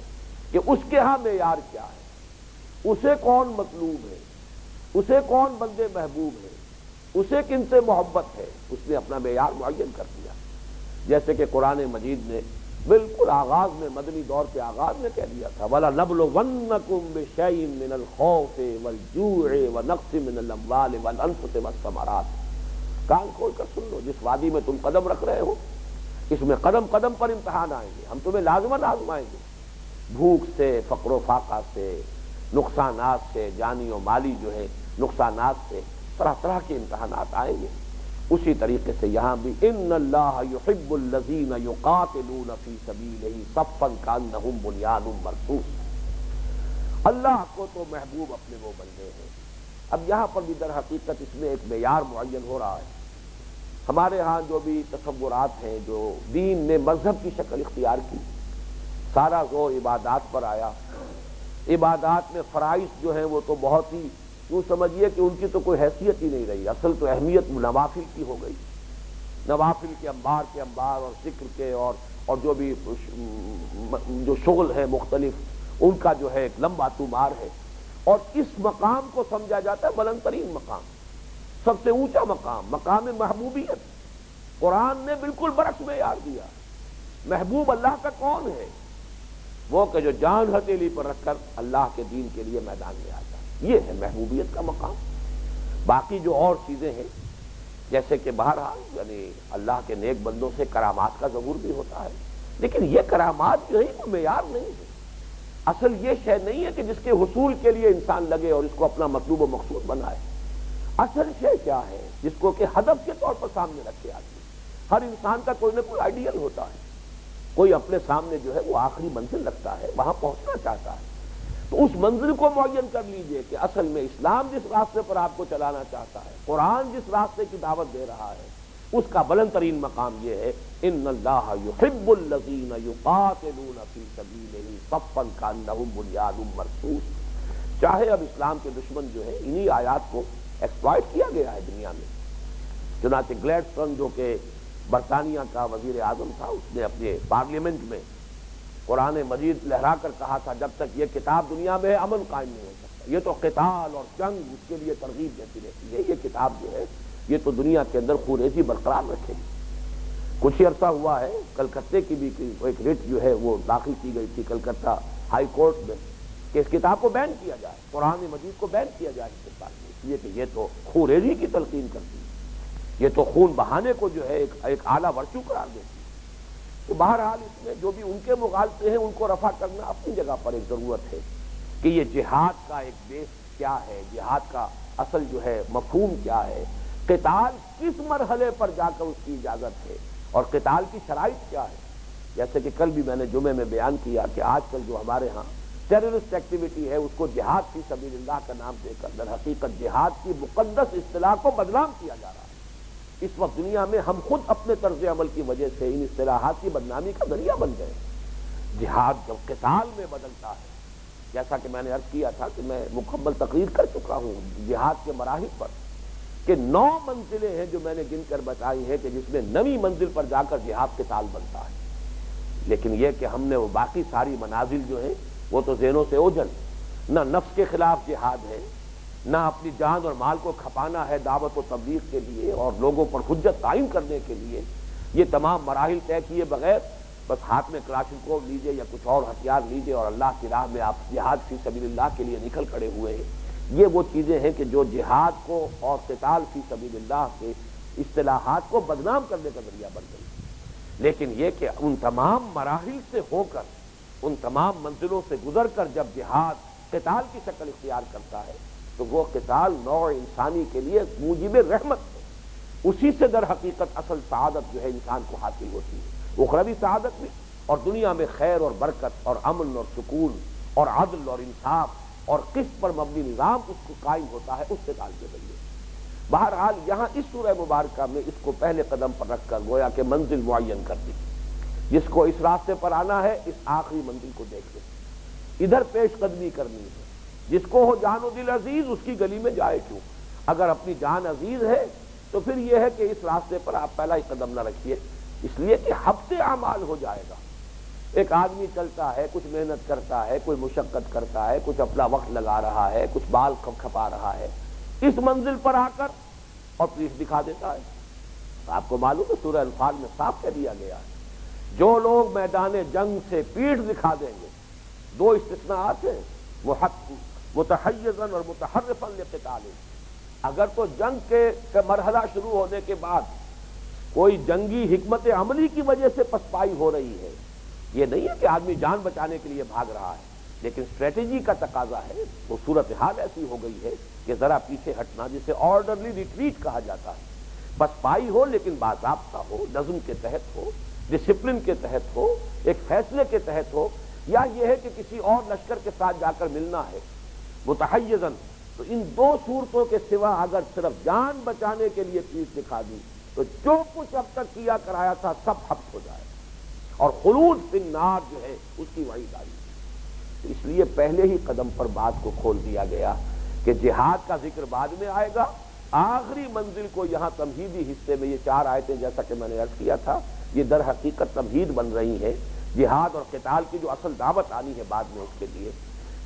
کہ اس کے ہاں معیار کیا ہے، اسے کون مطلوب ہے، اسے کون بندے محبوب ہے، اسے کن سے محبت ہے، اس نے اپنا معیار معین کر دیا۔ جیسے کہ قرآن مجید نے بالکل آغاز میں مدنی دور کے آغاز میں کہہ دیا تھا وَلَنَبْلُوَنَّكُمْ بِشَيْءٍ مِّنَ الْخَوْفِ وَالْجُوعِ وَنَقْصٍ مِّنَ الْأَمْوَالِ وَالْأَنفُسِ وَالثَّمَرَاتِ۔ کان کھول کر سن لو، جس وادی میں تم قدم رکھ رہے ہو اس میں قدم قدم پر امتحان آئیں گے، ہم تمہیں لازماً آزمائیں گے، بھوک سے، فقر و فاقہ سے، نقصانات سے، جانی و مالی جو ہے نقصانات سے، طرح طرح کے امتحانات آئیں گے۔ اسی طریقے سے یہاں بھی ان اللہ یحب الذین یقاتلون فی سبیلہ صفا کانہم بنیان مرصوص۔ اللہ کو تو محبوب اپنے وہ بندے ہیں۔ اب یہاں پر بھی در حقیقت اس میں ایک معیار معین ہو رہا ہے۔ ہمارے ہاں جو بھی تصورات ہیں، جو دین نے مذہب کی شکل اختیار کی، سارا زور عبادات پر آیا۔ عبادات میں فرائض جو ہیں وہ تو بہت ہی یوں سمجھیے کہ ان کی تو کوئی حیثیت ہی نہیں رہی، اصل تو اہمیت نوافل کی ہو گئی۔ نوافل کے انبار کے انبار اور ذکر کے اور جو بھی جو شغل ہے مختلف ان کا جو ہے ایک لمبا طومار ہے، اور اس مقام کو سمجھا جاتا ہے بلند ترین مقام، سب سے اونچا مقام، مقام محبوبیت۔ قرآن نے بالکل برعکس معیار دیا۔ محبوب اللہ کا کون ہے؟ وہ کہ جو جان ہتھیلی پر رکھ کر اللہ کے دین کے لیے میدان میں آ جائے، یہ ہے محبوبیت کا مقام۔ باقی جو اور چیزیں ہیں جیسے کہ بہرحال یعنی اللہ کے نیک بندوں سے کرامات کا ظہور بھی ہوتا ہے، لیکن یہ کرامات جو ہے وہ معیار نہیں ہے۔ اصل یہ شے نہیں ہے کہ جس کے حصول کے لیے انسان لگے اور اس کو اپنا مطلوب و مقصود بنائے۔ اصل شے کیا ہے جس کو کہ ہدف کے طور پر سامنے رکھے آدمی۔ ہر انسان کا کوئی نہ کوئی آئیڈیل ہوتا ہے، کوئی اپنے سامنے جو ہے وہ آخری منزل رکھتا ہے، وہاں پہنچنا چاہتا ہے۔ تو اس منزل کو معین کر لیجئے کہ اصل میں اسلام جس راستے پر آپ کو چلانا چاہتا ہے، قرآن جس راستے کی دعوت دے رہا ہے، اس کا بلند ترین مقام یہ ہے ان اللہ یحب الذین یقاتلون فی سبیلہ صفا کانہم بنیان مرصوص۔ چاہے اب اسلام کے دشمن جو ہے انہی آیات کو ایکسپلائٹ کیا گیا ہے دنیا میں۔ چنانچہ گلیڈسٹون جو کہ برطانیہ کا وزیر اعظم تھا، اس نے اپنے پارلیمنٹ میں قرآن مجید لہرا کر کہا تھا جب تک یہ کتاب دنیا میں ہے امن قائم نہیں ہو سکتا۔ یہ تو قتال اور جنگ اس کے لیے ترغیب دیتی رہتی ہے، یہ کتاب جو ہے یہ تو دنیا کے اندر خوریزی برقرار رکھے گی۔ کچھ ہی عرصہ ہوا ہے کلکتے کی بھی ایک ریٹ جو ہے وہ داخل کی گئی تھی کلکتہ ہائی کورٹ میں کہ اس کتاب کو بین کیا جائے، قرآن مجید کو بین کیا جائے ہندوستان میں، اس لیے کہ یہ تو خوریزی کی تلقین کرتی ہے، یہ تو خون بہانے کو جو ہے ایک اعلیٰ ورچو قرار دیتی ہے۔ تو بہرحال اس میں جو بھی ان کے مغالطے ہیں ان کو رفع کرنا اپنی جگہ پر ایک ضرورت ہے کہ یہ جہاد کا ایک بیس کیا ہے، جہاد کا اصل جو ہے مفہوم کیا ہے، قتال کس مرحلے پر جا کر اس کی اجازت ہے اور قتال کی شرائط کیا ہے۔ جیسے کہ کل بھی میں نے جمعے میں بیان کیا کہ آج کل جو ہمارے ہاں ٹیررسٹ ایکٹیویٹی ہے اس کو جہاد فی سبیل اللہ کا نام دے کر در حقیقت جہاد کی مقدس اصطلاح کو بدنام کیا جا رہا ہے۔ اس وقت دنیا میں ہم خود اپنے طرز عمل کی وجہ سے ان اصطلاحات کی بدنامی کا ذریعہ بن گئے۔ جہاد جب قتال میں بدلتا ہے، جیسا کہ میں نے عرض کیا تھا کہ میں مکمل تقریر کر چکا ہوں جہاد کے مراحل پر کہ 9 منزلیں ہیں جو میں نے گن کر بتائی ہیں کہ جس میں 9ویں منزل پر جا کر جہاد قتال بنتا ہے، لیکن یہ کہ ہم نے وہ باقی ساری منازل جو ہیں وہ تو ذہنوں سے اوجھل، نہ نفس کے خلاف جہاد ہے، نہ اپنی جان اور مال کو کھپانا ہے دعوت و تبلیغ کے لیے اور لوگوں پر حجت قائم کرنے کے لیے۔ یہ تمام مراحل طے کیے بغیر بس ہاتھ میں کلاشنکوف لیجئے یا کچھ اور ہتھیار لیجئے اور اللہ کی راہ میں آپ جہاد فی سبیل اللہ کے لیے نکل کھڑے ہوئے ہیں، یہ وہ چیزیں ہیں کہ جو جہاد کو اور قتال فی سبیل اللہ کے اصطلاحات کو بدنام کرنے کا ذریعہ بن گئی۔ لیکن یہ کہ ان تمام مراحل سے ہو کر، ان تمام منزلوں سے گزر کر جب جہاد قتال کی شکل اختیار کرتا ہے تو وہ قتال نوع انسانی کے لیے موجب رحمت ہے، اسی سے در حقیقت اصل سعادت جو ہے انسان کو حاصل ہوتی ہے، اخروی سعادت بھی، اور دنیا میں خیر اور برکت اور امن اور سکون اور عدل اور انصاف اور قسط پر مبنی نظام اس کو قائم ہوتا ہے اس قتال کے ذریعے۔ بہرحال یہاں اس سورہ مبارکہ میں اس کو پہلے قدم پر رکھ کر گویا کہ منزل معین کر دی، جس کو اس راستے پر آنا ہے اس آخری منزل کو دیکھ لیں، ادھر پیش قدمی کرنی ہے، جس کو ہو جان و دل عزیز اس کی گلی میں جائے کیوں، اگر اپنی جان عزیز ہے تو پھر یہ ہے کہ اس راستے پر آپ پہلا ہی قدم نہ رکھیے، اس لیے کہ حبس اعمال ہو جائے گا۔ ایک آدمی چلتا ہے، کچھ محنت کرتا ہے، کوئی مشقت کرتا ہے، کچھ اپنا وقت لگا رہا ہے، کچھ بال کھپا رہا ہے، اس منزل پر آ کر اور پیٹھ دکھا دیتا ہے۔ آپ کو معلوم ہے سورہ انفال میں صاف کہہ دیا گیا ہے جو لوگ میدان جنگ سے پیٹھ دکھا دیں گے، دو استثناءات ہیں، متحیزا اور متحرفا لقتال، اگر تو جنگ کے مرحلہ شروع ہونے کے بعد کوئی جنگی حکمت عملی کی وجہ سے پسپائی ہو رہی ہے، یہ نہیں ہے کہ آدمی جان بچانے کے لیے بھاگ رہا ہے، لیکن اسٹریٹجی کا تقاضا ہے، وہ صورتحال ایسی ہو گئی ہے کہ ذرا پیچھے ہٹنا، جسے آرڈرلی ریٹریٹ کہا جاتا ہے، پسپائی ہو لیکن باضابطہ ہو، نظم کے تحت ہو، ڈسپلن کے تحت ہو، ایک فیصلے کے تحت ہو، یا یہ ہے کہ کسی اور لشکر کے ساتھ جا کر ملنا ہے متحیزاً، تو ان دو صورتوں کے سوا اگر صرف جان بچانے کے لیے پیٹھ دکھا دی تو جو کچھ اب تک کیا کرایا تھا سب حبس ہو جائے اور خلود فی النار جو ہے اس کی وعید آئی۔ تو اس لیے پہلے ہی قدم پر بات کو کھول دیا گیا کہ جہاد کا ذکر بعد میں آئے گا، آخری منزل کو یہاں تمہیدی حصے میں یہ 4 آیتیں جیسا کہ میں نے عرض کیا تھا یہ در حقیقت تمہید بن رہی ہے جہاد اور قتال کی جو اصل دعوت آنی ہے بعد میں اس کے لیے۔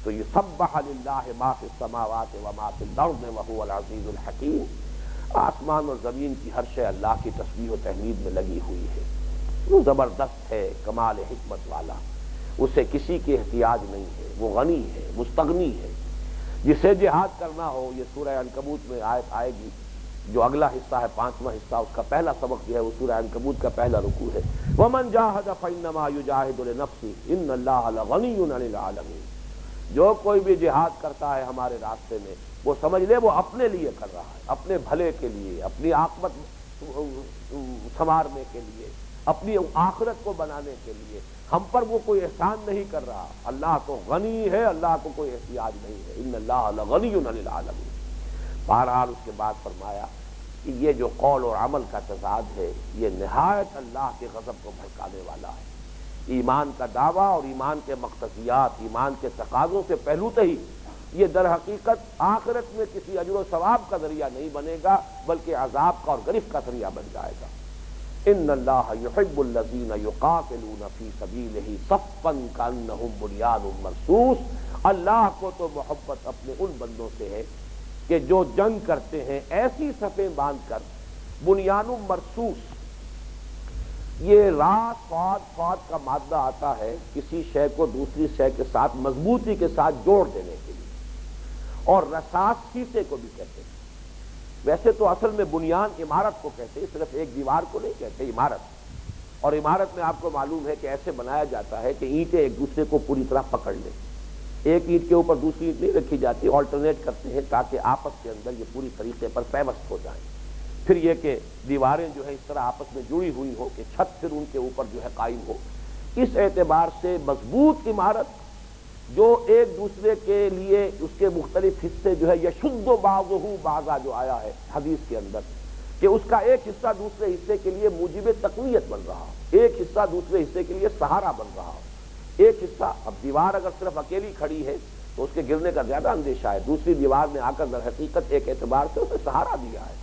تو یہ سبح للہ ما فی السماوات و ما فی الارض وهو العزیز الحکیم، آسمان اور زمین کی ہر شے اللہ کی تسبیح و تحمید میں لگی ہوئی ہے، وہ زبردست ہے، کمال حکمت والا، اسے کسی کی احتیاج نہیں ہے، وہ غنی ہے، مستغنی ہے۔ جسے جہاد کرنا ہو، یہ سورہ عنکبوت میں آیت آئے گی، جو اگلا حصہ ہے 5واں حصہ، اس کا پہلا سبق جو ہے وہ سورہ عنکبوت کا پہلا رکوع ہے، وَمَنْ جَاهَدَ فَإِنَّمَا يُجَاهِدُ لِنَفْسِهِ إِنَّ اللَّهَ لَغَنِيٌّ عَنِ الْعَالَمِينَ۔ جو کوئی بھی جہاد کرتا ہے ہمارے راستے میں وہ سمجھ لے وہ اپنے لیے کر رہا ہے، اپنے بھلے کے لیے، اپنی عاقبت سنوارنے کے لیے، اپنی آخرت کو بنانے کے لیے، ہم پر وہ کوئی احسان نہیں کر رہا، اللہ تو غنی ہے، اللہ کو کوئی احتیاج نہیں ہے، ان اللہ لغنی عن العالمین۔ بہرحال اس کے بعد فرمایا کہ یہ جو قول اور عمل کا تضاد ہے یہ نہایت اللہ کے غضب کو بھڑکانے والا ہے۔ ایمان کا دعویٰ اور ایمان کے مقتضیات، ایمان کے تقاضوں سے پہلوتے ہی یہ در حقیقت آخرت میں کسی اجر و ثواب کا ذریعہ نہیں بنے گا بلکہ عذاب کا اور گرفت کا ذریعہ بن جائے گا۔ ان اللہ یحب الذین یقاتلون فی سبیلہ صفا کانہم بنیان مرصوص، اللہ کو تو محبت اپنے ان بندوں سے ہے کہ جو جنگ کرتے ہیں ایسی صفیں باندھ کر، بنیان مرصوص، یہ راس فاد کا مادہ آتا ہے کسی شے کو دوسری شے کے ساتھ مضبوطی کے ساتھ جوڑ دینے کے لیے، اور رساس شیشے کو بھی کہتے ہیں۔ ویسے تو اصل میں بنیان عمارت کو کہتے ہیں، صرف ایک دیوار کو نہیں کہتے، عمارت، اور عمارت میں آپ کو معلوم ہے کہ ایسے بنایا جاتا ہے کہ اینٹیں ایک دوسرے کو پوری طرح پکڑ لیں، ایک اینٹ کے اوپر دوسری اینٹ نہیں رکھی جاتی، آلٹرنیٹ کرتے ہیں تاکہ آپس کے اندر یہ پوری طریقے پر پیوست ہو جائیں۔ پھر یہ کہ دیواریں جو ہے اس طرح آپس میں جڑی ہوئی ہو کہ چھت پھر ان کے اوپر جو ہے قائم ہو۔ اس اعتبار سے مضبوط عمارت جو ایک دوسرے کے لیے اس کے مختلف حصے جو ہے یشد بعضہ بعضا جو آیا ہے حدیث کے اندر کہ اس کا ایک حصہ دوسرے حصے کے لیے موجب تقویت بن رہا ہو، ایک حصہ دوسرے حصے کے لیے سہارا بن رہا ہو۔ ایک حصہ، اب دیوار اگر صرف اکیلی کھڑی ہے تو اس کے گرنے کا زیادہ اندیشہ ہے، دوسری دیوار نے آ کر در حقیقت ایک اعتبار سے اسے سہارا دیا ہے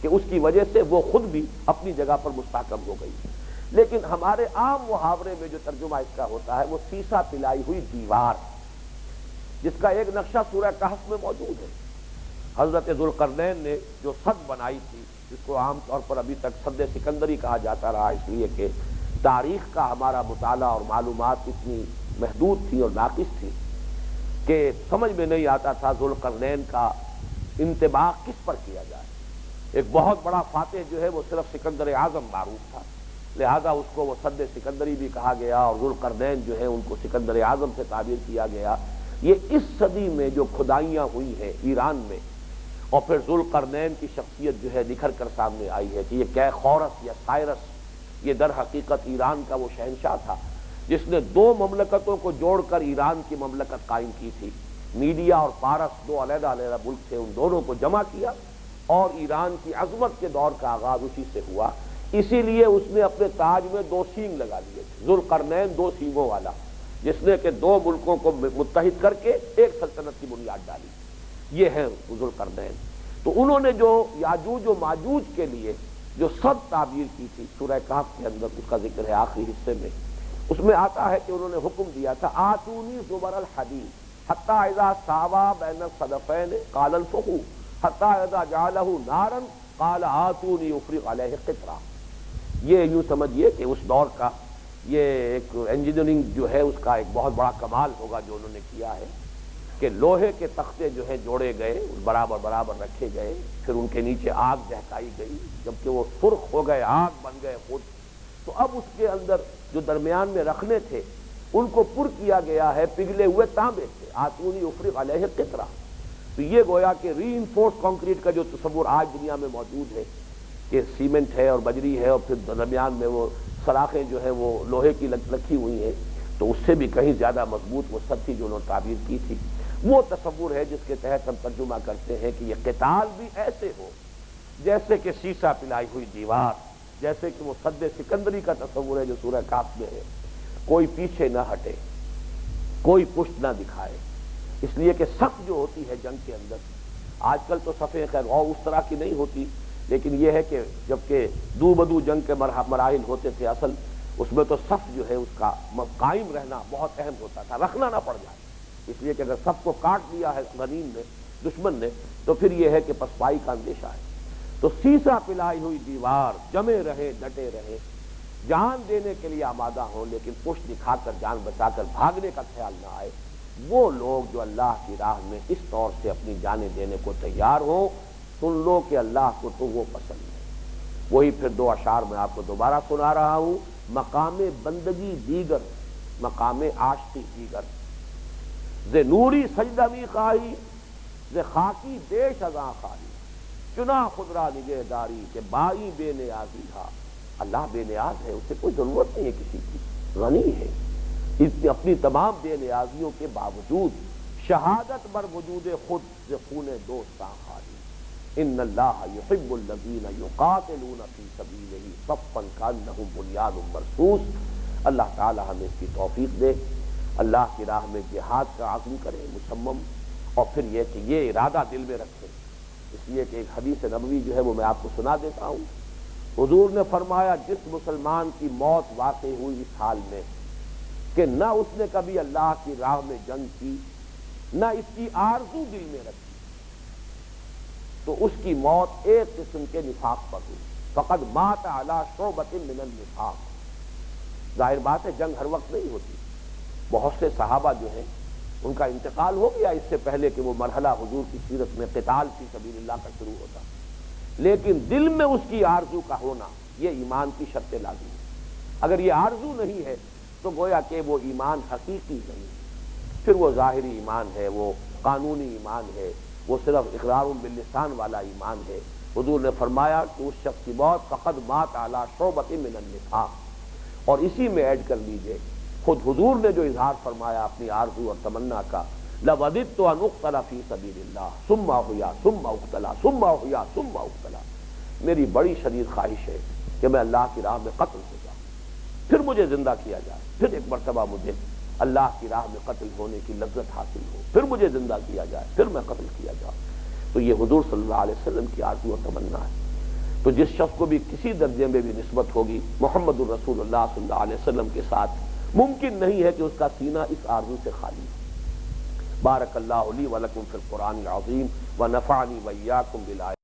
کہ اس کی وجہ سے وہ خود بھی اپنی جگہ پر مستحکم ہو گئی۔ لیکن ہمارے عام محاورے میں جو ترجمہ اس کا ہوتا ہے وہ سیسا پلائی ہوئی دیوار، جس کا ایک نقشہ سورہ کہف میں موجود ہے۔ حضرت ذوالقرنین نے جو سد بنائی تھی، جس کو عام طور پر ابھی تک سد سکندری کہا جاتا رہا، اس لیے کہ تاریخ کا ہمارا مطالعہ اور معلومات اتنی محدود تھی اور ناقص تھی کہ سمجھ میں نہیں آتا تھا ذوالقرنین کا انطباق کس پر کیا جائے۔ ایک بہت بڑا فاتح جو ہے وہ صرف سکندر اعظم معروف تھا، لہذا اس کو وہ سد سکندری بھی کہا گیا، اور ذوالقرنین جو ہے ان کو سکندر اعظم سے تعبیر کیا گیا۔ یہ اس صدی میں جو کھدائیاں ہوئی ہیں ایران میں، اور پھر ذوالقرنین کی شخصیت جو ہے نکھر کر سامنے آئی ہے کہ یہ خورس یا سائرس، یہ در حقیقت ایران کا وہ شہنشاہ تھا جس نے دو مملکتوں کو جوڑ کر ایران کی مملکت قائم کی تھی۔ میڈیا اور پارس دو علیحدہ علیحدہ ملک تھے، ان دونوں کو جمع کیا اور ایران کی عظمت کے دور کا آغاز اسی سے ہوا۔ اسی لیے اس نے اپنے تاج میں دو سینگ لگا لیے تھے، ذوالقرنین دو سینگوں والا، جس نے کہ دو ملکوں کو متحد کر کے ایک سلطنت کی بنیاد ڈالی۔ یہ ہے ذوالقرنین۔ تو انہوں نے جو یاجوج و ماجوج کے لیے جو صد تعبیر کی تھی، سورہ کہف کے اندر اس کا ذکر ہے آخری حصے میں، اس میں آتا ہے کہ انہوں نے حکم دیا تھا آتونی زبر الحدید حتی اذا ساوا بین الصدفین قال انفخوا حتی اذا جعلہ نارا قال آتونی افرغ علیہ قطرہ۔ یہ یوں سمجھیے کہ اس دور کا یہ ایک انجینئرنگ جو ہے اس کا ایک بہت بڑا کمال ہوگا جو انہوں نے کیا ہے کہ لوہے کے تختے جو ہیں جوڑے گئے، برابر برابر رکھے گئے، پھر ان کے نیچے آگ دہکائی گئی، جبکہ وہ سرخ ہو گئے، آگ بن گئے خود، تو اب اس کے اندر جو درمیان میں رکھنے تھے ان کو پر کیا گیا ہے پگھلے ہوئے تانبے سے، آتونی افرغ علیہ قطرہ۔ تو یہ گویا کہ ری انفورس کانکریٹ کا جو تصور آج دنیا میں موجود ہے کہ سیمنٹ ہے اور بجری ہے اور پھر درمیان میں وہ سلاخیں جو ہیں وہ لوہے کی رکھی ہوئی ہیں، تو اس سے بھی کہیں زیادہ مضبوط وہ سب تھی جو انہوں نے تعبیر کی تھی۔ وہ تصور ہے جس کے تحت ہم ترجمہ کرتے ہیں کہ یہ قتال بھی ایسے ہو جیسے کہ سیسا پلائی ہوئی دیوار، جیسے کہ وہ سد سکندری کا تصور ہے جو سورہ کہف میں ہے، کوئی پیچھے نہ ہٹے، کوئی پشت نہ دکھائے، اس لیے کہ صف جو ہوتی ہے جنگ کے اندر، آج کل تو صفیں خیر اس طرح کی نہیں ہوتی، لیکن یہ ہے کہ جبکہ دو بدو جنگ کے مراحل ہوتے تھے، اصل اس میں تو صف جو ہے اس کا قائم رہنا بہت اہم ہوتا تھا، رکھنا نہ پڑ جائے، اس لیے کہ اگر سب کو کاٹ دیا ہے غنیم نے، دشمن نے، تو پھر یہ ہے کہ پسپائی کا اندیشہ ہے۔ تو سیسا پلائی ہوئی دیوار، جمے رہے ڈٹے رہے، جان دینے کے لیے آمادہ ہوں لیکن پشت دکھا کر جان بچا کر بھاگنے کا خیال نہ آئے، وہ لوگ جو اللہ کی راہ میں اس طور سے اپنی جانیں دینے کو تیار ہوں، سن لو کہ اللہ کو تو وہ پسند ہے۔ وہی پھر دو اشعار میں آپ کو دوبارہ سنا رہا ہوں، مقام بندگی دیگر مقام عاشقی دیگر، ز نوری سجدہ می خواہی ز خاکی بیش ازاں خواہی، چنا خود را نگہ داری کہ بائی بے نیازی ہا۔ اللہ بے نیاز ہے، اسے کوئی ضرورت نہیں ہے کسی کی، غنی ہے، اپنی تمام بے نیازیوں کے باوجود شہادت بر وجود خود ز خون دوستاں خالی، ان اللہ یحب الذین یقاتلون فی سبیلہ صفا کانہم بنیان مرصوص۔ اللہ تعالی ہمیں اس کی توفیق دے، اللہ کی راہ میں جہاد کا عزم کرے مصمم، اور پھر یہ کہ یہ ارادہ دل میں رکھے، اس لیے کہ ایک حدیث نبوی جو ہے وہ میں آپ کو سنا دیتا ہوں۔ حضور نے فرمایا جس مسلمان کی موت واقع ہوئی اس حال میں کہ نہ اس نے کبھی اللہ کی راہ میں جنگ کی، نہ اس کی آرزو دل میں رکھی، تو اس کی موت ایک قسم کے نفاق پر ہوئی، فقد مات علی شعبۃ من النفاق۔ ظاہر بات ہے جنگ ہر وقت نہیں ہوتی، بہت سے صحابہ جو ہیں ان کا انتقال ہو گیا اس سے پہلے کہ وہ مرحلہ حضور کی سیرت میں قتال فی سبیل اللہ کا شروع ہوتا، لیکن دل میں اس کی آرزو کا ہونا یہ ایمان کی شرط لازم ہے۔ اگر یہ آرزو نہیں ہے تو گویا کہ وہ ایمان حقیقی نہیں ہے، پھر وہ ظاہری ایمان ہے، وہ قانونی ایمان ہے، وہ صرف اقرار باللسان والا ایمان ہے۔ حضور نے فرمایا کہ اس شخص کی موت فقد مات علی شعبۃ من النفاق، اور اسی میں ایڈ کر لیجئے خود حضور نے جو اظہار فرمایا اپنی آرزو اور تمنا کا، لَوَدِدْتُ أَنْ أُقْتَلَ فِي سَبِيلِ اللَّهِ ثُمَّ أُحْيَا ثُمَّ أُقْتَلَ ثُمَّ أُحْيَا ثُمَّ أُقْتَلَ، میری بڑی شدید خواہش ہے کہ میں اللہ کی راہ میں قتل ہو جاؤں، پھر مجھے زندہ کیا جائے، پھر ایک مرتبہ مجھے اللہ کی راہ میں قتل ہونے کی لذت حاصل ہو، پھر مجھے زندہ کیا جائے، پھر میں قتل کیا جاؤں۔ تو یہ حضور صلی اللہ علیہ وسلم کی آرزو اور تمنا ہے۔ تو جس شخص کو بھی کسی درجے میں بھی نسبت ہوگی محمد الرسول اللہ صلی اللہ علیہ وسلم کے ساتھ، ممکن نہیں ہے کہ اس کا سینہ اس آرزو سے خالی ہو۔ بارک اللہ لی ولکم فی القرآن العظیم ونفعنی وإیاکم بالآیات۔